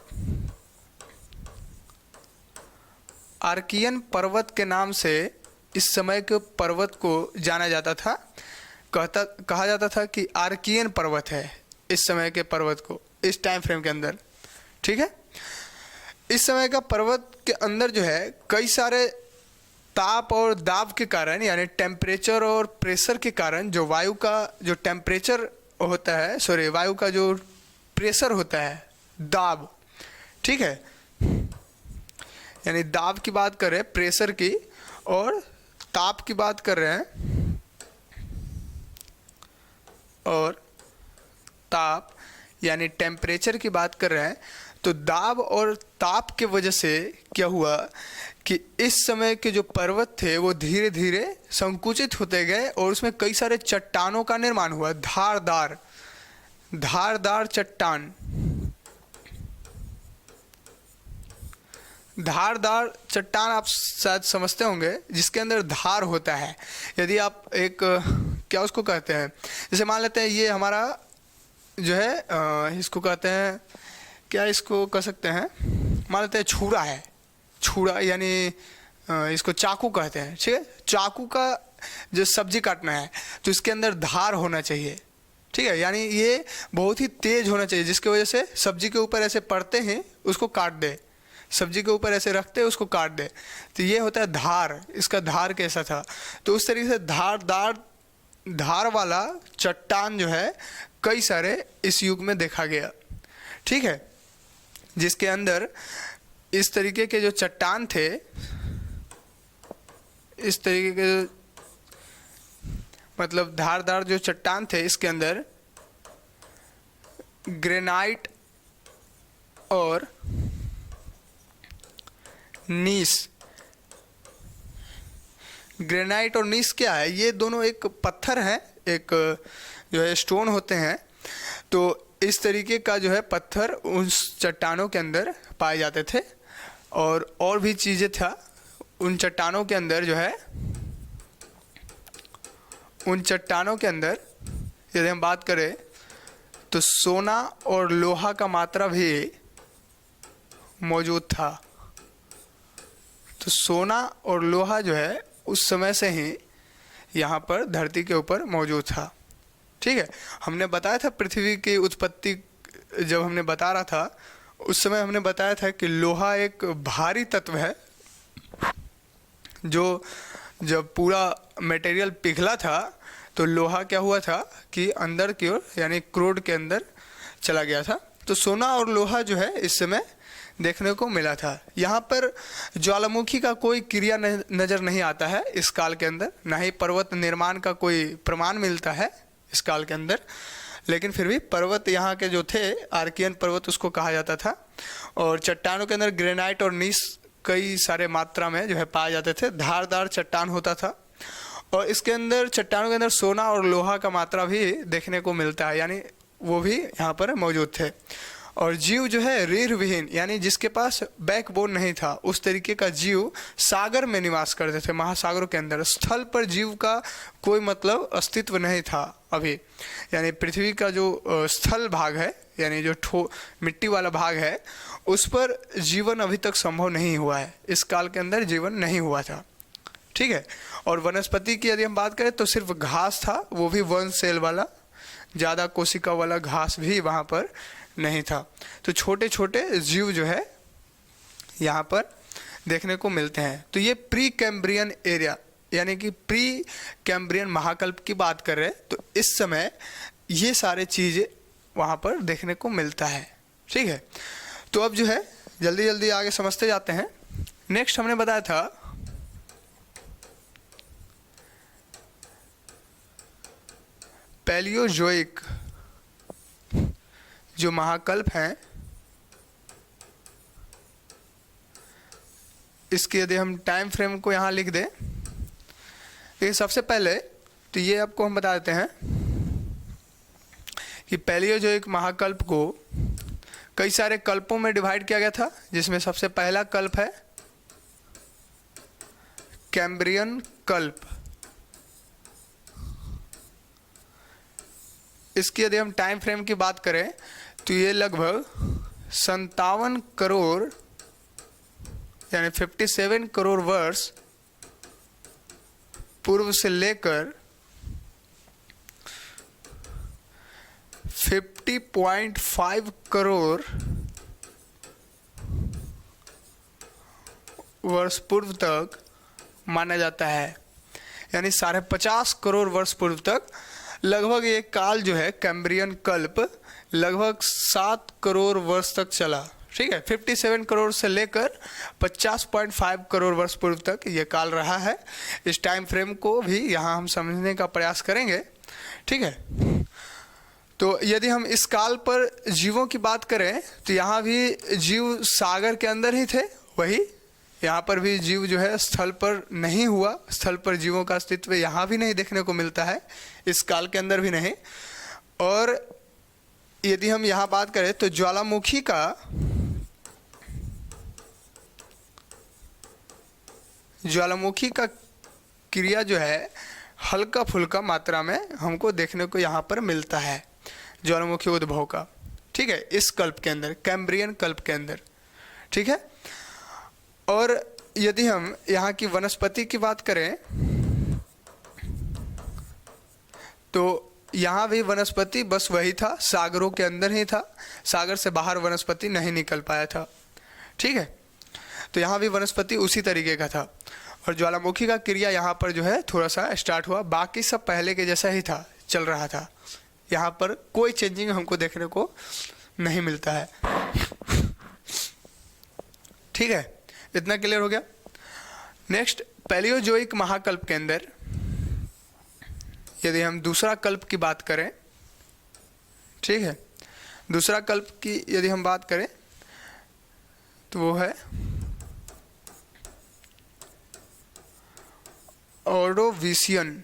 आर्कियन पर्वत के नाम से इस समय के पर्वत को जाना जाता था। कहा जाता था कि आर्कियन पर्वत है इस समय के पर्वत को, इस टाइम फ्रेम के अंदर। ठीक है, इस समय का पर्वत के अंदर जो है कई सारे ताप और दाब के कारण, यानी टेम्परेचर और प्रेशर के कारण, जो वायु का जो टेम्परेचर होता है, सॉरी, वायु का जो प्रेशर होता है, दाब। ठीक है, यानी दाब की बात कर रहे हैं, प्रेशर की, और ताप की बात कर रहे हैं, और ताप यानी टेम्परेचर की बात कर रहे हैं। तो दाब और ताप के वजह से क्या हुआ कि इस समय के जो पर्वत थे वो धीरे धीरे संकुचित होते गए और उसमें कई सारे चट्टानों का निर्माण हुआ, धारदार चट्टान। धारदार चट्टान आप शायद समझते होंगे, जिसके अंदर धार होता है। यदि आप एक, क्या उसको कहते हैं, जैसे मान लेते हैं ये हमारा जो है, इसको कहते हैं, क्या इसको कह सकते हैं, मान लेते हैं छुरा है, छुरा यानी इसको चाकू कहते हैं। ठीक है, चाकू का जो सब्जी काटना है तो इसके अंदर धार होना चाहिए। ठीक है, यानी ये बहुत ही तेज होना चाहिए, जिसकी वजह से सब्जी के ऊपर ऐसे पड़ते हैं उसको काट दे, सब्जी के ऊपर ऐसे रखते हैं उसको काट दे। तो ये होता है धार, इसका धार कैसा था। तो उस तरीके से धार वाला चट्टान जो है कई सारे इस युग में देखा गया। ठीक है, जिसके अंदर इस तरीके के जो चट्टान थे, इस तरीके के मतलब धारदार जो चट्टान थे, इसके अंदर ग्रेनाइट और नीस। ग्रेनाइट और नीस क्या है? ये दोनों एक पत्थर हैं, एक जो है स्टोन होते हैं। तो इस तरीके का जो है पत्थर उस चट्टानों के अंदर पाए जाते थे, और भी चीज़ें था उन चट्टानों के अंदर जो है। उन चट्टानों के अंदर यदि हम बात करें तो सोना और लोहा का मात्रा भी मौजूद था। तो सोना और लोहा जो है उस समय से ही यहाँ पर धरती के ऊपर मौजूद था। ठीक है, हमने बताया था पृथ्वी की उत्पत्ति जब हमने बता रहा था, उस समय हमने बताया था कि लोहा एक भारी तत्व है, जो जब पूरा मटेरियल पिघला था तो लोहा क्या हुआ था कि अंदर की ओर यानी क्रोड के अंदर चला गया था। तो सोना और लोहा जो है इस समय देखने को मिला था। यहाँ पर ज्वालामुखी का कोई क्रिया नज़र नहीं आता है इस काल के अंदर, ना ही पर्वत निर्माण का कोई प्रमाण मिलता है इस काल के अंदर। लेकिन फिर भी पर्वत यहाँ के जो थे, आर्कियन पर्वत उसको कहा जाता था, और चट्टानों के अंदर ग्रेनाइट और नीस कई सारे मात्रा में जो है पाए जाते थे। धारदार चट्टान होता था, और इसके अंदर चट्टानों के अंदर सोना और लोहा का मात्रा भी देखने को मिलता है, यानी वो भी यहाँ पर मौजूद थे। और जीव जो है रीढ़ विहीन, यानी जिसके पास बैकबोन नहीं था, उस तरीके का जीव सागर में निवास करते थे, महासागरों के अंदर। स्थल पर जीव का कोई मतलब अस्तित्व नहीं था अभी, यानी पृथ्वी का जो स्थल भाग है, यानी जो मिट्टी वाला भाग है, उस पर जीवन अभी तक संभव नहीं हुआ है। इस काल के अंदर जीवन नहीं हुआ था। ठीक है, और वनस्पति की यदि हम बात करें तो सिर्फ घास था, वो भी वन सेल वाला, ज़्यादा कोशिका वाला घास भी वहाँ पर नहीं था। तो छोटे छोटे जीव जो है यहाँ पर देखने को मिलते हैं। तो ये प्री कैम्ब्रियन एरिया, यानी कि प्री कैम्ब्रियन महाकल्प की बात कर रहे हैं, तो इस समय ये सारे चीज़ें वहाँ पर देखने को मिलता है। ठीक है, तो अब जो है जल्दी जल्दी आगे समझते जाते हैं। नेक्स्ट हमने बताया था पैलियोजोइक जो महाकल्प हैं, इसके यदि हम टाइम फ्रेम को यहाँ लिख दें, ये सबसे पहले तो ये आपको हम बता देते हैं कि पैलियोजोइक महाकल्प को कई सारे कल्पों में डिवाइड किया गया था, जिसमें सबसे पहला कल्प है कैम्ब्रियन कल्प। इसकी यदि हम टाइम फ्रेम की बात करें तो ये लगभग 57 करोड़ यानी 57 करोड़ वर्ष पूर्व से लेकर 50.5 करोड़ वर्ष पूर्व तक माना जाता है, यानी 50.5 करोड़ वर्ष पूर्व तक लगभग ये काल जो है कैम्ब्रियन कल्प लगभग 7 करोड़ वर्ष तक चला। ठीक है, 57 करोड़ से लेकर 50.5 करोड़ वर्ष पूर्व तक ये काल रहा है। इस टाइम फ्रेम को भी यहाँ हम समझने का प्रयास करेंगे। ठीक है, तो यदि हम इस काल पर जीवों की बात करें तो यहाँ भी जीव सागर के अंदर ही थे, वही यहाँ पर भी जीव जो है स्थल पर नहीं हुआ, स्थल पर जीवों का अस्तित्व यहाँ भी नहीं देखने को मिलता है, इस काल के अंदर भी नहीं। और यदि हम यहाँ बात करें तो ज्वालामुखी का क्रिया जो है हल्का फुल्का मात्रा में हमको देखने को यहाँ पर मिलता है, ज्वालामुखी उद्भव का। ठीक है, इस कल्प के अंदर, कैम्ब्रियन कल्प के अंदर। ठीक है, और यदि हम यहाँ की वनस्पति की बात करें तो यहाँ भी वनस्पति बस वही था, सागरों के अंदर ही था, सागर से बाहर वनस्पति नहीं निकल पाया था। ठीक है, तो यहाँ भी वनस्पति उसी तरीके का था, और ज्वालामुखी का क्रिया यहाँ पर जो है थोड़ा सा स्टार्ट हुआ, बाकी सब पहले के जैसा ही था, चल रहा था। यहाँ पर कोई चेंजिंग हमको देखने को नहीं मिलता है। ठीक है, इतना क्लियर हो गया। नेक्स्ट पैलियोजोइक महाकल्प के अंदर यदि हम दूसरा कल्प की बात करें, ठीक है, दूसरा कल्प की यदि हम बात करें तो वो है ऑर्डोविशियन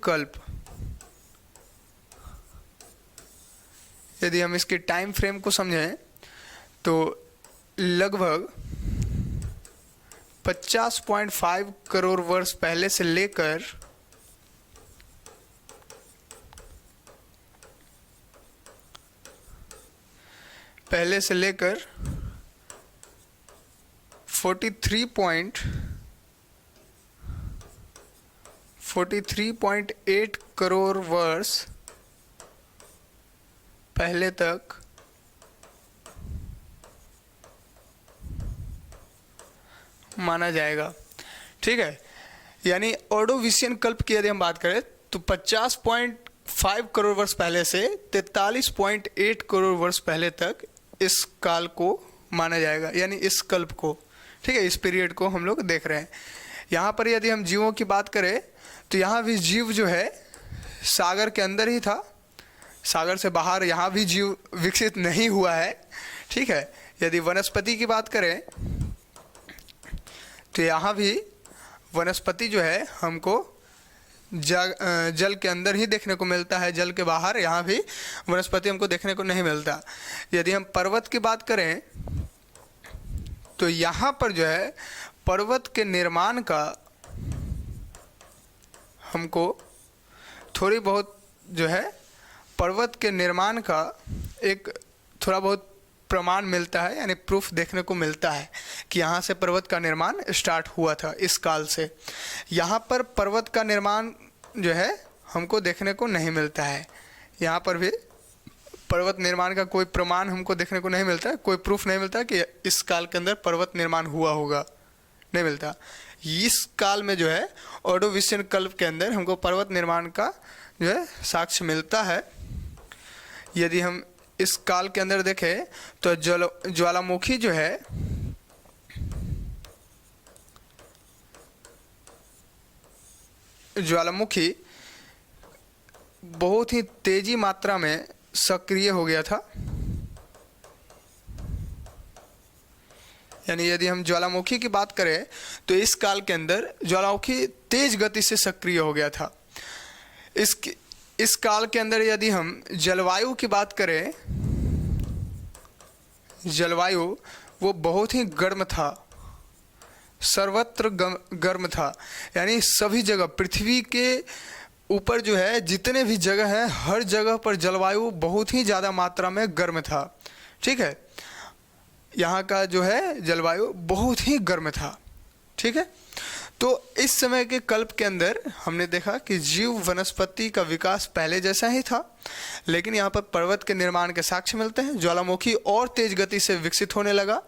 कल्प। यदि हम इसके टाइम फ्रेम को समझें तो लगभग 50.5 करोड़ वर्ष पहले से लेकर 43.8 करोड़ वर्ष पहले तक माना जाएगा। ठीक है, यानी ऑर्डोविशियन कल्प की यदि हम बात करें तो 50.5 करोड़ वर्ष पहले से 43.8 करोड़ वर्ष पहले तक इस काल को माना जाएगा, यानी इस कल्प को। ठीक है, इस पीरियड को हम लोग देख रहे हैं। यहाँ पर यदि हम जीवों की बात करें तो यहाँ भी जीव जो है सागर के अंदर ही था, सागर से बाहर यहाँ भी जीव विकसित नहीं हुआ है। ठीक है, यदि वनस्पति की बात करें तो यहाँ भी वनस्पति जो है हमको जल के अंदर ही देखने को मिलता है, जल के बाहर यहाँ भी वनस्पति हमको देखने को नहीं मिलता। यदि हम पर्वत की बात करें तो यहाँ पर जो है पर्वत के निर्माण का हमको थोड़ी बहुत जो है पर्वत के निर्माण का एक थोड़ा बहुत प्रमाण मिलता है, यानी प्रूफ देखने को मिलता है कि यहाँ से पर्वत का निर्माण स्टार्ट हुआ था इस काल से। यहाँ पर पर्वत का निर्माण जो है हमको देखने को नहीं मिलता है, यहाँ पर भी पर्वत निर्माण का कोई प्रमाण हमको देखने को नहीं मिलता है, कोई प्रूफ नहीं मिलता कि इस काल के अंदर पर्वत निर्माण हुआ होगा, नहीं मिलता। इस काल में जो है ऑर्डोविशियन कल्प के अंदर हमको पर्वत निर्माण का जो है साक्ष्य मिलता है। यदि हम इस काल के अंदर देखें तो ज्वालामुखी जो है ज्वालामुखी बहुत ही तेजी मात्रा में सक्रिय हो गया था। यानी यदि हम ज्वालामुखी की बात करें तो इस काल के अंदर ज्वालामुखी तेज गति से सक्रिय हो गया था। इस काल के अंदर यदि हम जलवायु की बात करें, जलवायु वो बहुत ही गर्म था, सर्वत्र गर्म था। यानी सभी जगह पृथ्वी के ऊपर जो है जितने भी जगह है हर जगह पर जलवायु बहुत ही ज़्यादा मात्रा में गर्म था। ठीक है, यहाँ का जो है जलवायु बहुत ही गर्म था। ठीक है, तो इस समय के कल्प के अंदर हमने देखा कि जीव वनस्पति का विकास पहले जैसा ही था, लेकिन यहाँ पर पर्वत के निर्माण के साक्ष्य मिलते हैं। ज्वालामुखी और तेज गति से विकसित होने लगा,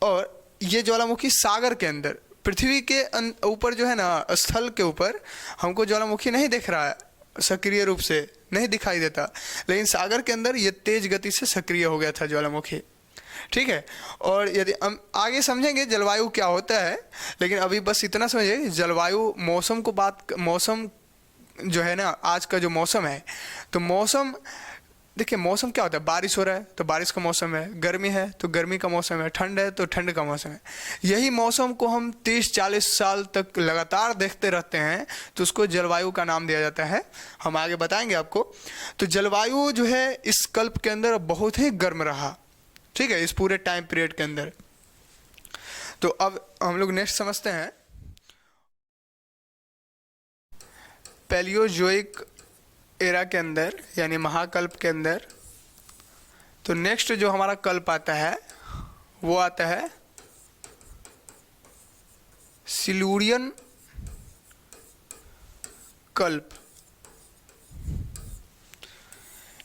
और ये ज्वालामुखी सागर के अंदर, पृथ्वी के ऊपर जो है ना स्थल के ऊपर हमको ज्वालामुखी नहीं दिख रहा है, सक्रिय रूप से नहीं दिखाई देता, लेकिन सागर के अंदर ये तेज गति से सक्रिय हो गया था ज्वालामुखी। ठीक है, और यदि हम आगे समझेंगे जलवायु क्या होता है, लेकिन अभी बस इतना समझिए जलवायु मौसम जो है ना, आज का जो मौसम है, तो मौसम देखिए मौसम क्या होता है, बारिश हो रहा है तो बारिश का मौसम है, गर्मी है तो गर्मी का मौसम है, ठंड है तो ठंड का मौसम है। यही मौसम को हम 30-40 साल तक लगातार देखते रहते हैं तो उसको जलवायु का नाम दिया जाता है। हम आगे बताएंगे आपको। तो जलवायु जो है इस कल्प के अंदर बहुत ही गर्म रहा। ठीक है, इस पूरे टाइम पीरियड के अंदर। तो अब हम लोग नेक्स्ट समझते हैं पैलियोजोइक एरा के अंदर, यानी महाकल्प के अंदर। तो नेक्स्ट जो हमारा कल्प आता है वो आता है सिल्यूरियन कल्प।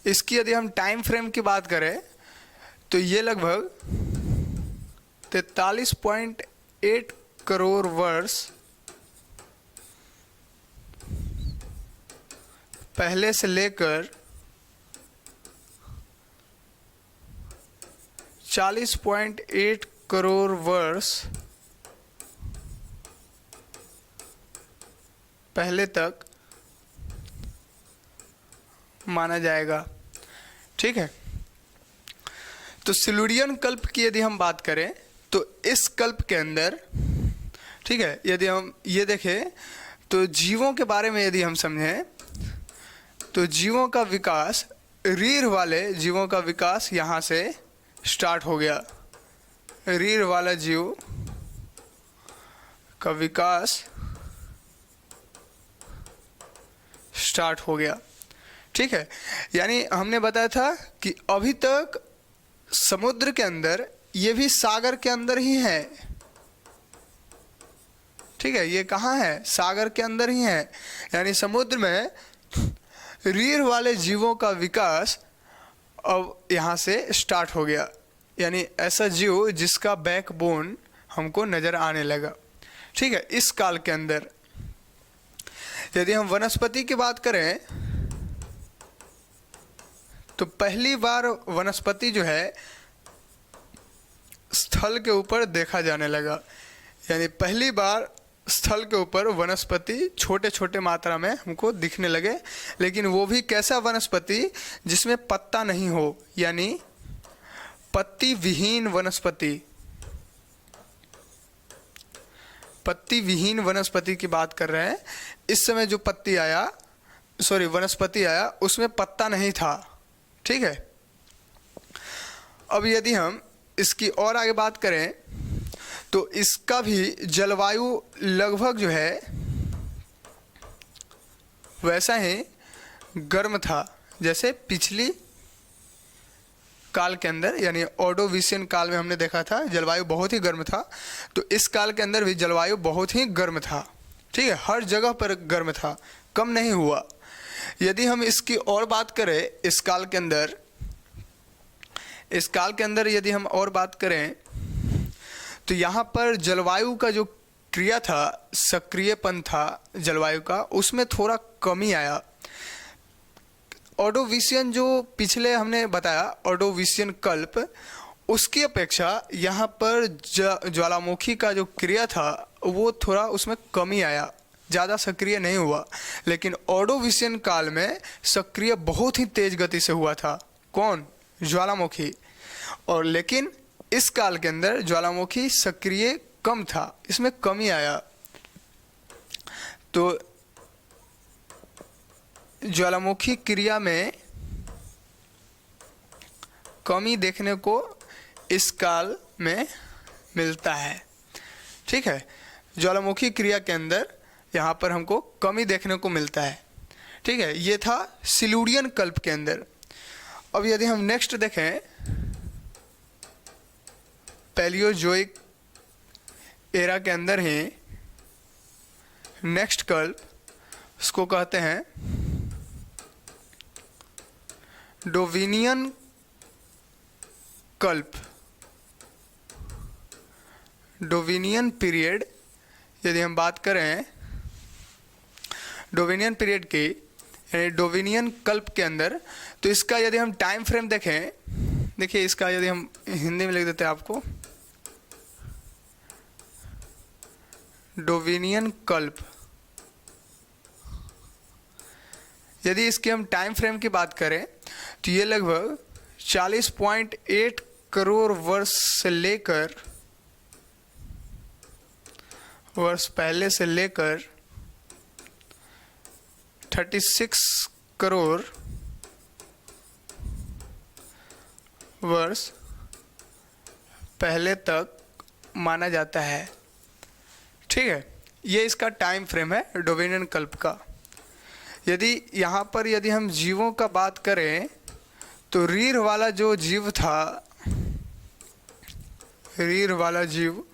इसकी यदि हम टाइम फ्रेम की बात करें तो ये लगभग 43.8 करोड़ वर्ष पहले से लेकर 40.8 करोड़ वर्ष पहले तक माना जाएगा। ठीक है, तो सिल्यूरियन कल्प की यदि हम बात करें तो इस कल्प के अंदर, ठीक है, यदि हम ये देखें तो जीवों के बारे में यदि हम समझें तो जीवों का विकास, रीढ़ वाले जीवों का विकास यहाँ से स्टार्ट हो गया। रीढ़ वाला जीव का विकास स्टार्ट हो गया। ठीक है, यानी हमने बताया था कि अभी तक समुद्र के अंदर, ये भी सागर के अंदर ही है। ठीक है, ये कहाँ है? सागर के अंदर ही है। यानी समुद्र में रीढ़ वाले जीवों का विकास अब यहाँ से स्टार्ट हो गया। यानी ऐसा जीव जिसका बैकबोन हमको नजर आने लगा। ठीक है, इस काल के अंदर यदि हम वनस्पति की बात करें तो पहली बार वनस्पति जो है स्थल के ऊपर देखा जाने लगा। यानी पहली बार स्थल के ऊपर वनस्पति छोटे छोटे मात्रा में हमको दिखने लगे, लेकिन वो भी कैसा वनस्पति जिसमें पत्ता नहीं हो, यानी पत्ती विहीन वनस्पति। पत्ती विहीन वनस्पति की बात कर रहे हैं। इस समय जो वनस्पति आया उसमें पत्ता नहीं था। ठीक है, अब यदि हम इसकी और आगे बात करें तो इसका भी जलवायु लगभग जो है वैसा ही गर्म था जैसे पिछली काल के अंदर, यानी ऑर्डोविशियन काल में हमने देखा था जलवायु बहुत ही गर्म था। तो इस काल के अंदर भी जलवायु बहुत ही गर्म था। ठीक है, हर जगह पर गर्म था, कम नहीं हुआ। यदि हम इसकी और बात करें इस काल के अंदर यदि हम और बात करें तो यहाँ पर जलवायु का जो क्रिया था, सक्रियपन था जलवायु का, उसमें थोड़ा कमी आया। ऑर्डोविशियन जो पिछले हमने बताया ऑर्डोविशियन कल्प, उसकी अपेक्षा यहाँ पर ज्वालामुखी का जो क्रिया था वो थोड़ा उसमें कमी आया, ज़्यादा सक्रिय नहीं हुआ। लेकिन ऑर्डोविशियन काल में सक्रिय बहुत ही तेज गति से हुआ था। कौन? ज्वालामुखी। और लेकिन इस काल के अंदर ज्वालामुखी सक्रिय कम था, इसमें कमी आया। तो ज्वालामुखी क्रिया में कमी देखने को इस काल में मिलता है। ठीक है, ज्वालामुखी क्रिया के अंदर यहाँ पर हमको कमी देखने को मिलता है। ठीक है, ये था सिल्यूरियन कल्प के अंदर। अब यदि हम नेक्स्ट देखें पैलियोजोइक एरा के अंदर ही नेक्स्ट कल्प, उसको कहते हैं डोविनियन कल्प। डोविनियन पीरियड यदि हम बात करें डोविनियन पीरियड की, यानी डोविनियन कल्प के अंदर, तो इसका यदि हम टाइम फ्रेम देखें, देखिए इसका यदि हम हिंदी में लिख देते हैं आपको, डोविनियन कल्प, यदि इसके हम टाइम फ्रेम की बात करें तो ये लगभग 40.8 करोड़ वर्ष से लेकर वर्ष पहले से लेकर 36 करोड़ वर्ष पहले तक माना जाता है। ठीक है, ये इसका टाइम फ्रेम है डोविनियन कल्प का। यदि यहाँ पर यदि हम जीवों का बात करें तो रीढ़ वाला जो जीव था, रीढ़ वाला जीव,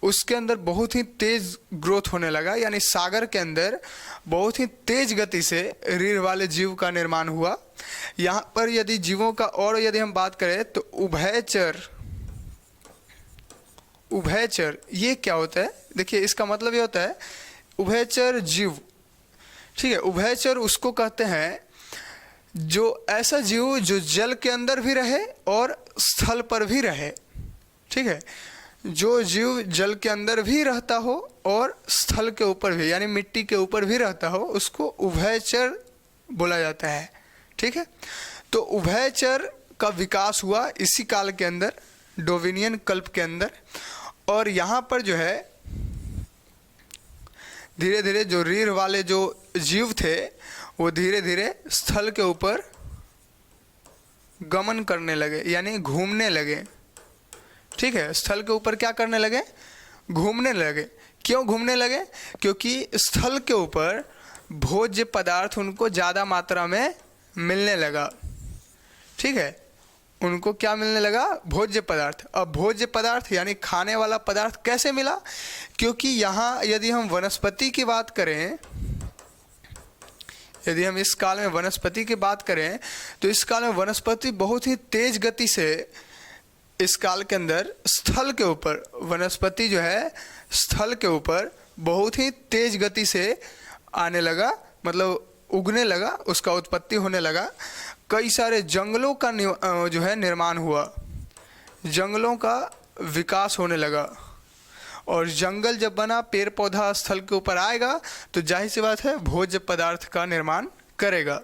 उसके अंदर बहुत ही तेज ग्रोथ होने लगा। यानी सागर के अंदर बहुत ही तेज गति से रीढ़ वाले जीव का निर्माण हुआ। यहाँ पर यदि जीवों का और यदि हम बात करें तो उभयचर, उभयचर ये क्या होता है? देखिए इसका मतलब ये होता है उभयचर जीव। ठीक है, उभयचर उसको कहते हैं जो ऐसा जीव जो जल के अंदर भी रहे और स्थल पर भी रहे। ठीक है, जो जीव जल के अंदर भी रहता हो और स्थल के ऊपर भी, यानी मिट्टी के ऊपर भी रहता हो, उसको उभयचर बोला जाता है। ठीक है। तो उभयचर का विकास हुआ इसी काल के अंदर, डोविनियन कल्प के अंदर। और यहाँ पर जो है धीरे धीरे जो रीढ़ वाले जो जीव थे वो धीरे धीरे स्थल के ऊपर गमन करने लगे, यानी घूमने लगे। ठीक है, स्थल के ऊपर क्या करने लगे? घूमने लगे। क्यों घूमने लगे? क्योंकि स्थल के ऊपर भोज्य पदार्थ उनको ज़्यादा मात्रा में मिलने लगा। ठीक है, उनको क्या मिलने लगा? भोज्य पदार्थ। अब भोज्य पदार्थ यानी खाने वाला पदार्थ कैसे मिला? क्योंकि यहाँ यदि हम वनस्पति की बात करें, यदि हम इस काल में वनस्पति की बात करें तो इस काल में वनस्पति बहुत ही तेज गति से इस काल के अंदर स्थल के ऊपर, वनस्पति जो है स्थल के ऊपर बहुत ही तेज गति से आने लगा, मतलब उगने लगा, उसका उत्पत्ति होने लगा। कई सारे जंगलों का जो है निर्माण हुआ, जंगलों का विकास होने लगा। और जंगल जब बना, पेड़ पौधा स्थल के ऊपर आएगा तो जाहिर सी बात है भोज्य पदार्थ का निर्माण करेगा,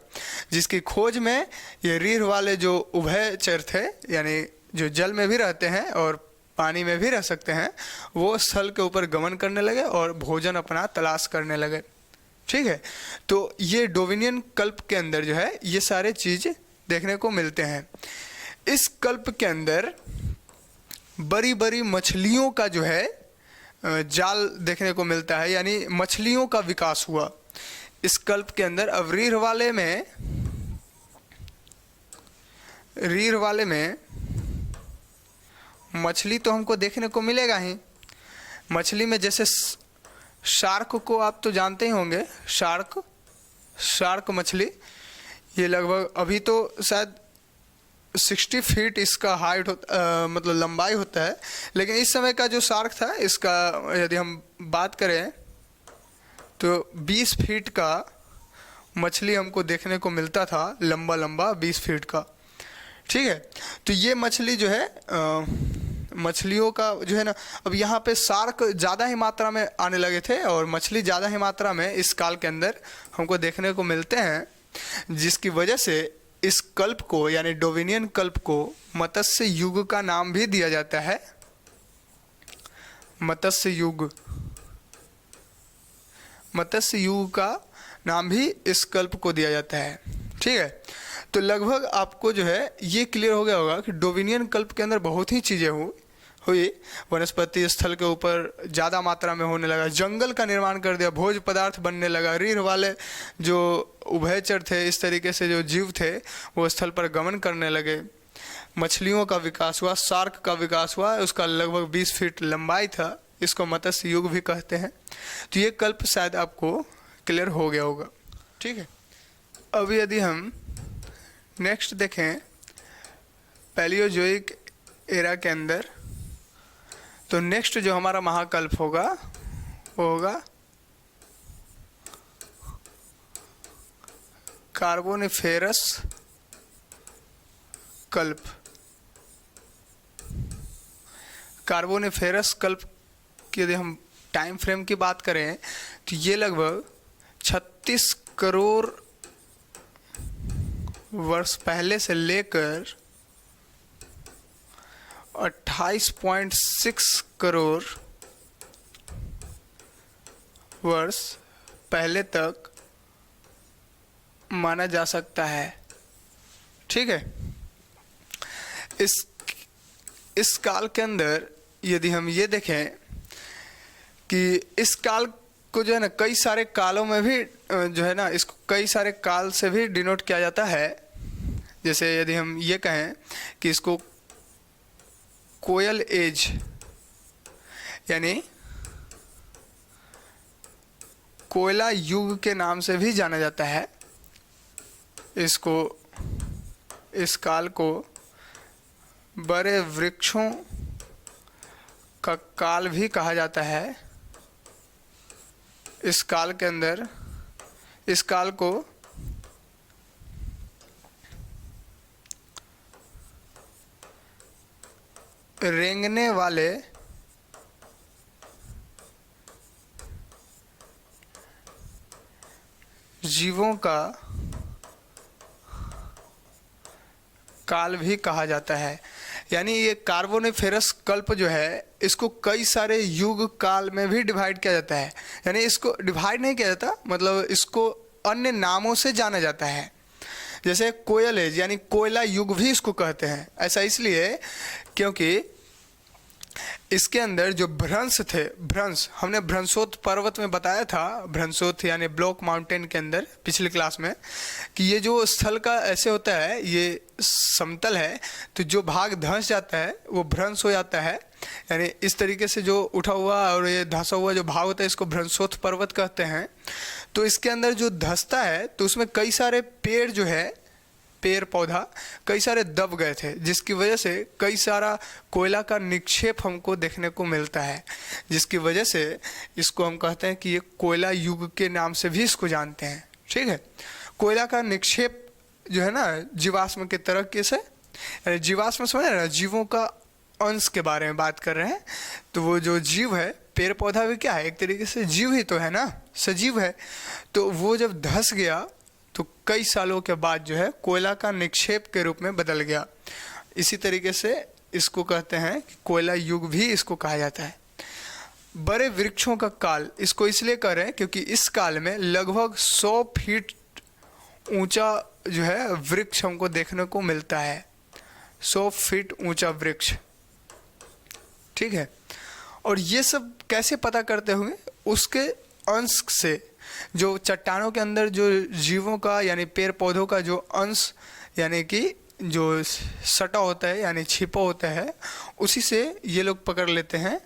जिसकी खोज में ये रीढ़ वाले जो उभयचर थे, यानी जो जल में भी रहते हैं और पानी में भी रह सकते हैं, वो स्थल के ऊपर गमन करने लगे और भोजन अपना तलाश करने लगे। ठीक है, तो ये डोविनियन कल्प के अंदर जो है ये सारे चीज़ देखने को मिलते हैं। इस कल्प के अंदर बड़ी बड़ी मछलियों का जो है जाल देखने को मिलता है, यानी मछलियों का विकास हुआ इस कल्प के अंदर। अब रीढ़ वाले में मछली तो हमको देखने को मिलेगा ही। मछली में जैसे शार्क को आप तो जानते ही होंगे, शार्क मछली, ये लगभग अभी तो शायद 60 फीट इसका हाइट मतलब लंबाई होता है, लेकिन इस समय का जो शार्क था इसका यदि हम बात करें तो 20 फीट का मछली हमको देखने को मिलता था, लंबा 20 फीट का। ठीक है, तो ये मछली जो है मछलियों का जो है ना, अब यहाँ पे शार्क ज़्यादा ही मात्रा में आने लगे थे और मछली ज़्यादा ही मात्रा में इस काल के अंदर हमको देखने को मिलते हैं, जिसकी वजह से इस कल्प को यानी डोविनियन कल्प को मत्स्य युग का नाम भी दिया जाता है। मत्स्य युग का नाम भी इस कल्प को दिया जाता है। ठीक है, तो लगभग आपको जो है ये क्लियर हो गया होगा कि डोविनियन कल्प के अंदर बहुत ही चीज़ें हुई। वनस्पति स्थल के ऊपर ज़्यादा मात्रा में होने लगा, जंगल का निर्माण कर दिया, भोज्य पदार्थ बनने लगा, रीढ़ वाले जो उभयचर थे, इस तरीके से जो जीव थे वो स्थल पर गमन करने लगे, मछलियों का विकास हुआ, शार्क का विकास हुआ, उसका लगभग 20 फीट लंबाई था, इसको मत्स्य युग भी कहते हैं। तो ये कल्प शायद आपको क्लियर हो गया होगा। ठीक है, अब यदि हम नेक्स्ट देखें पैलियोजोइक एरा के अंदर, तो नेक्स्ट जो हमारा महाकल्प होगा वो होगा कार्बोनिफेरस कल्प। कार्बोनिफेरस कल्प की यदि हम टाइम फ्रेम की बात करें तो ये लगभग 36 करोड़ वर्ष पहले से लेकर 28.6 करोड़ वर्ष पहले तक माना जा सकता है। ठीक है, इस काल के अंदर यदि हम ये देखें कि इस काल को जो है ना कई सारे कालों में भी जो है ना इसको कई सारे काल से भी डिनोट किया जाता है। जैसे यदि हम ये कहें कि इसको कोयल एज यानी कोयला युग के नाम से भी जाना जाता है, इस काल को बड़े वृक्षों का काल भी कहा जाता है। इस काल के अंदर इस काल को रेंगने वाले जीवों का काल भी कहा जाता है। यानी ये कार्बोनिफेरस कल्प जो है इसको कई सारे युग काल में भी डिवाइड किया जाता है। यानी इसको डिवाइड नहीं किया जाता, मतलब इसको अन्य नामों से जाना जाता है। जैसे कोयल एज यानी कोयला युग भी इसको कहते हैं। ऐसा इसलिए क्योंकि इसके अंदर जो भ्रंश थे, भ्रंश हमने भ्रंशोत पर्वत में बताया था, भ्रंशोत यानी ब्लॉक माउंटेन के अंदर पिछली क्लास में, कि ये जो स्थल का ऐसे होता है, ये समतल है तो जो भाग धंस जाता है वो भ्रंश हो जाता है। यानी इस तरीके से जो उठा हुआ और ये धंसा हुआ जो भाग होता है इसको भ्रंशोत पर्वत कहते हैं। तो इसके अंदर जो धंसता है तो उसमें कई सारे पेड़ जो है, पेड़ पौधा कई सारे दब गए थे, जिसकी वजह से कई सारा कोयला का निक्षेप हमको देखने को मिलता है, जिसकी वजह से इसको हम कहते हैं कि ये कोयला युग के नाम से भी इसको जानते हैं। ठीक है, कोयला का निक्षेप जो है ना जीवाश्म के तरह से, जीवाश्म समझ रहे ना, जीवों का अंश के बारे में बात कर रहे हैं। तो वो जो जीव है, पेड़ पौधा भी क्या है, एक तरीके से जीव ही तो है ना, सजीव है। तो वो जब धंस गया तो कई सालों के बाद जो है कोयला का निक्षेप के रूप में बदल गया। इसी तरीके से इसको कहते हैं कि कोयला युग भी इसको कहा जाता है। बड़े वृक्षों का काल इसको इसलिए कह रहे हैं क्योंकि इस काल में लगभग 100 फीट ऊंचा जो है वृक्ष हमको देखने को मिलता है। 100 फीट ऊंचा वृक्ष, ठीक है। और ये सब कैसे पता करते होंगे, उसके अंश से, जो चट्टानों के अंदर जो जीवों का यानी पेड़ पौधों का जो अंश यानी कि जो सटा होता है यानी छिपा होता है, उसी से ये लोग पकड़ लेते हैं।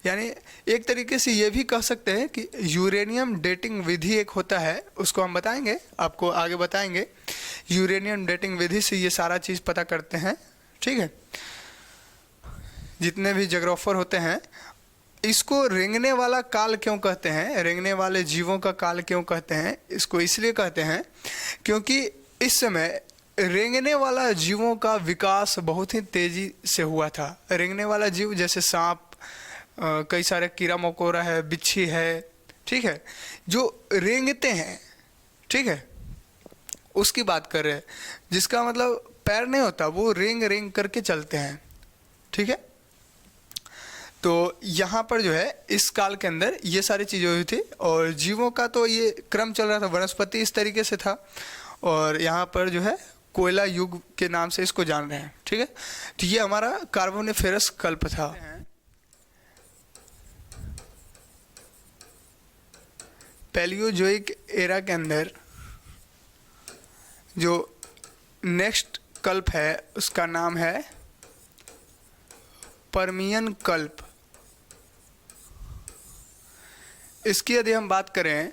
यानी एक तरीके से ये भी कह सकते हैं कि यूरेनियम डेटिंग विधि एक होता है, उसको हम बताएंगे, आपको आगे बताएंगे। यूरेनियम डेटिंग विधि से ये सारा चीज़ पता करते हैं, ठीक है। जितने भी जोग्राफर होते हैं, इसको रेंगने वाला काल क्यों कहते हैं, रेंगने वाले जीवों का काल क्यों कहते हैं, इसको इसलिए कहते हैं क्योंकि इस समय रेंगने वाला जीवों का विकास बहुत ही तेजी से हुआ था। रेंगने वाला जीव जैसे सांप, कई सारे कीड़ा मकोड़ा है, बिच्छी है, ठीक है, जो रेंगते हैं, ठीक है, उसकी बात कर रहे हैं, जिसका मतलब पैर नहीं होता, वो रेंग रेंग करके चलते हैं, ठीक है। तो यहाँ पर जो है इस काल के अंदर ये सारी चीज़ें हुई थी और जीवों का तो ये क्रम चल रहा था, वनस्पति इस तरीके से था, और यहाँ पर जो है कोयला युग के नाम से इसको जान रहे हैं, ठीक है। तो ये हमारा कार्बोनिफेरस कल्प था। पैलियोजोइक एरा के अंदर जो नेक्स्ट कल्प है उसका नाम है पर्मियन कल्प। इसकी यदि हम बात करें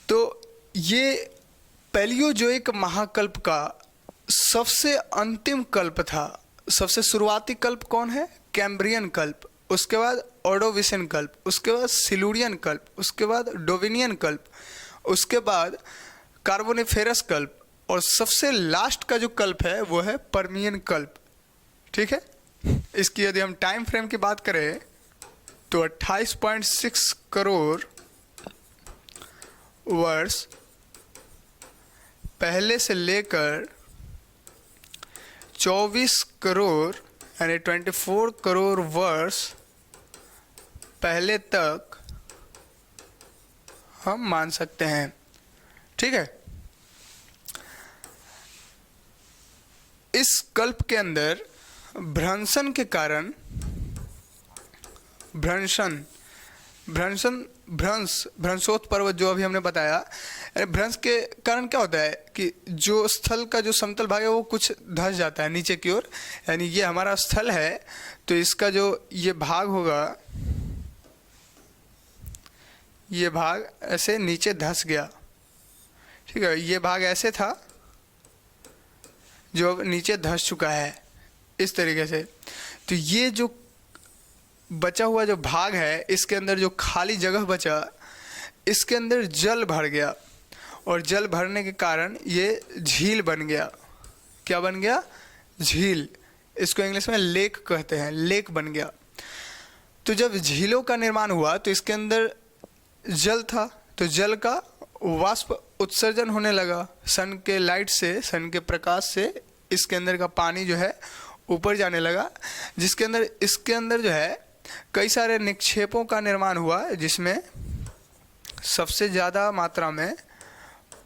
तो ये पैलियोजोइक महाकल्प का सबसे अंतिम कल्प था। सबसे शुरुआती कल्प कौन है, कैम्ब्रियन कल्प, उसके बाद ऑर्डोविशियन कल्प, उसके बाद सिलूरियन कल्प, उसके बाद डोविनियन कल्प, उसके बाद कार्बोनिफेरस कल्प, और सबसे लास्ट का जो कल्प है वो है पर्मियन कल्प, ठीक है। इसकी यदि हम टाइम फ्रेम की बात करें तो 28.6 करोड़ वर्ष पहले से लेकर 24 करोड़ यानी 24 करोड़ वर्ष पहले तक हम मान सकते हैं, ठीक है। इस कल्प के अंदर भ्रंशन के कारण, भ्रंशोत पर्वत जो अभी हमने बताया, भ्रंश के कारण क्या होता है कि जो स्थल का जो समतल भाग है वो कुछ धंस जाता है नीचे की ओर। यानी ये हमारा स्थल है तो इसका जो ये भाग होगा, ये भाग ऐसे नीचे धंस गया, ठीक है। ये भाग ऐसे था जो अब नीचे धंस चुका है इस तरीके से। तो ये जो बचा हुआ जो भाग है, इसके अंदर जो खाली जगह बचा, इसके अंदर जल भर गया, और जल भरने के कारण ये झील बन गया। क्या बन गया, झील। इसको इंग्लिश में लेक कहते हैं, लेक बन गया। तो जब झीलों का निर्माण हुआ तो इसके अंदर जल था, तो जल का वाष्प उत्सर्जन होने लगा सन के लाइट से, सन के प्रकाश से इसके अंदर का पानी जो है ऊपर जाने लगा, जिसके अंदर इसके अंदर जो है कई सारे निक्षेपों का निर्माण हुआ, जिसमें सबसे ज़्यादा मात्रा में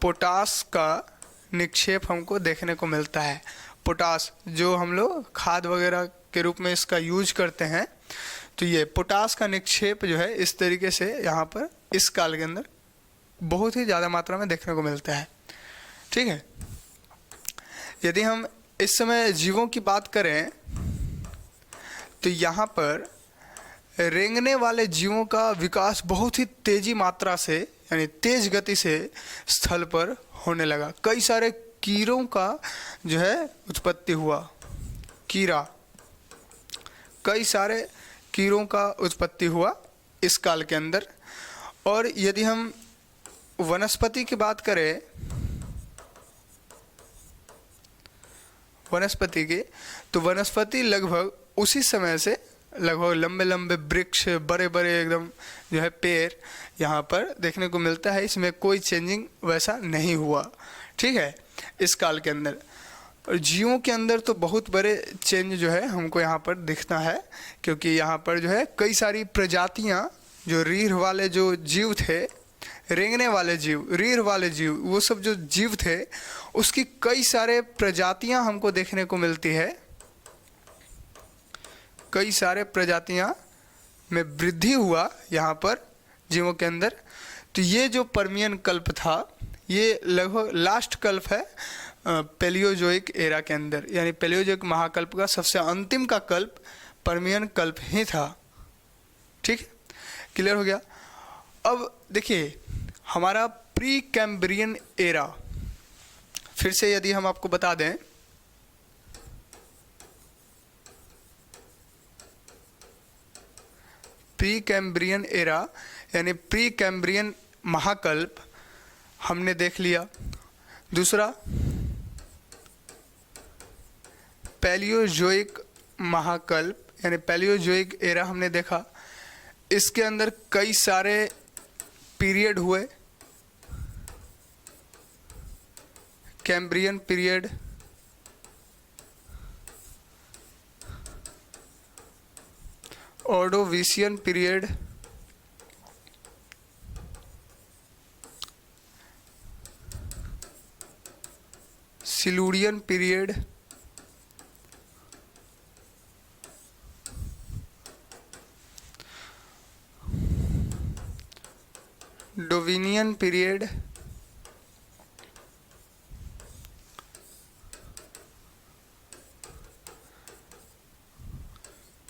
पोटास का निक्षेप हमको देखने को मिलता है। पोटास जो हम लोग खाद वगैरह के रूप में इसका यूज करते हैं, तो ये पोटास का निक्षेप जो है इस तरीके से यहाँ पर इस काल के अंदर बहुत ही ज़्यादा मात्रा में देखने को मिलता है। ठीक है, यदि हम इस समय जीवों की बात करें तो यहाँ पर रेंगने वाले जीवों का विकास बहुत ही तेजी मात्रा से यानी तेज गति से स्थल पर होने लगा। कई सारे कीड़ों का जो है उत्पत्ति हुआ, कीड़ा, कई सारे कीड़ों का उत्पत्ति हुआ इस काल के अंदर। और यदि हम वनस्पति की बात करें, वनस्पति की, तो वनस्पति लगभग उसी समय से लगभग लंबे लंबे वृक्ष, बड़े बड़े एकदम जो है पेड़ यहाँ पर देखने को मिलता है। इसमें कोई चेंजिंग वैसा नहीं हुआ। ठीक है, इस काल के अंदर। और जीवों के अंदर तो बहुत बड़े चेंज जो है हमको यहाँ पर दिखता है, क्योंकि यहाँ पर जो है कई सारी प्रजातियाँ, जो रीढ़ वाले जो जीव थे, रेंगने वाले जीव, रीढ़ वाले जीव, वो सब जो जीव थे उसकी कई सारे प्रजातियाँ हमको देखने को मिलती है। कई सारे प्रजातियाँ में वृद्धि हुआ यहाँ पर जीवों के अंदर। तो ये जो पर्मियन कल्प था, ये लगभग लास्ट कल्प है पैलियोजोइक एरा के अंदर, यानी पैलियोजोइक महाकल्प का सबसे अंतिम का कल्प पर्मियन कल्प ही था। ठीक, क्लियर हो गया। अब देखिए हमारा प्री कैम्ब्रियन एरा, फिर से यदि हम आपको बता दें, प्री कैम्ब्रियन एरा यानी प्री कैम्ब्रियन महाकल्प हमने देख लिया। दूसरा पैलियोजोइक महाकल्प यानी पैलियोजोइक एरा हमने देखा। इसके अंदर कई सारे पीरियड हुए, Cambrian period, Ordovician period, Silurian period, Devonian period,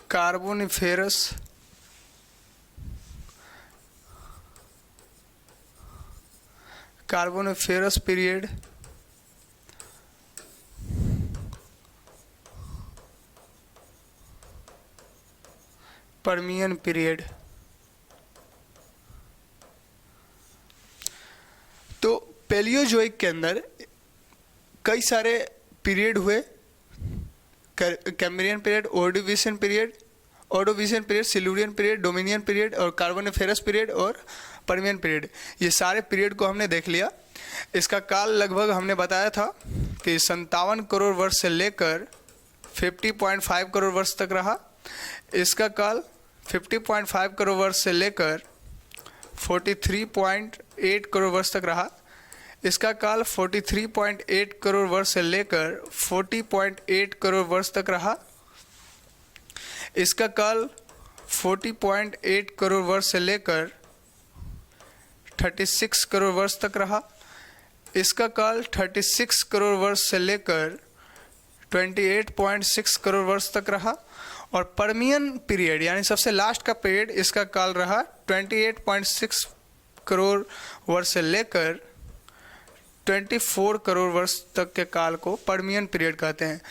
Carboniferous, Carboniferous period, Permian period. तो पैलियोजोइक के अंदर कई सारे पीरियड हुए, Cambrian period, Ordovician period, Silurian period, Devonian period और कार्बोनिफेरस पीरियड और पर्मियन पीरियड। ये सारे पीरियड को हमने देख लिया। इसका काल लगभग हमने बताया था कि 57 करोड़ वर्ष से लेकर 50.5 करोड़ वर्ष तक रहा। इसका काल 50.5 करोड़ वर्ष से लेकर 43.8 करोड़ वर्ष तक रहा। इसका काल 43.8 करोड़ वर्ष से लेकर 40.8 करोड़ वर्ष तक रहा। इसका काल 40.8 करोड़ वर्ष से लेकर 36 करोड़ वर्ष तक रहा। इसका काल 36 करोड़ वर्ष से लेकर 28.6 करोड़ वर्ष तक रहा। और पर्मियन पीरियड यानी सबसे लास्ट का पीरियड, इसका काल रहा 28.6 करोड़ वर्ष से लेकर 24 करोड़ वर्ष तक के काल को पर्मियन पीरियड कहते हैं।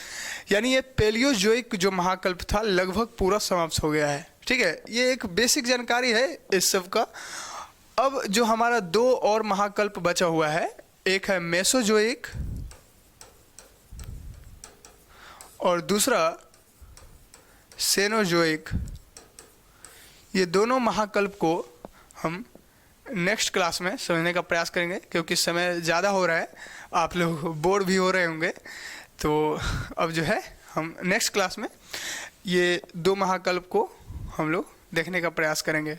यानी ये पैलियोजोइक जो महाकल्प था लगभग पूरा समाप्त हो गया है। ठीक है, ये एक बेसिक जानकारी है इस सब का। अब जो हमारा दो और महाकल्प बचा हुआ है, एक है मेसोजोइक और दूसरा सेनोजोइक। ये दोनों महाकल्प को हम नेक्स्ट क्लास में समझने का प्रयास करेंगे, क्योंकि समय ज़्यादा हो रहा है, आप लोग बोर भी हो रहे होंगे। तो अब जो है हम नेक्स्ट क्लास में ये 2 महाकल्प को हम लोग देखने का प्रयास करेंगे।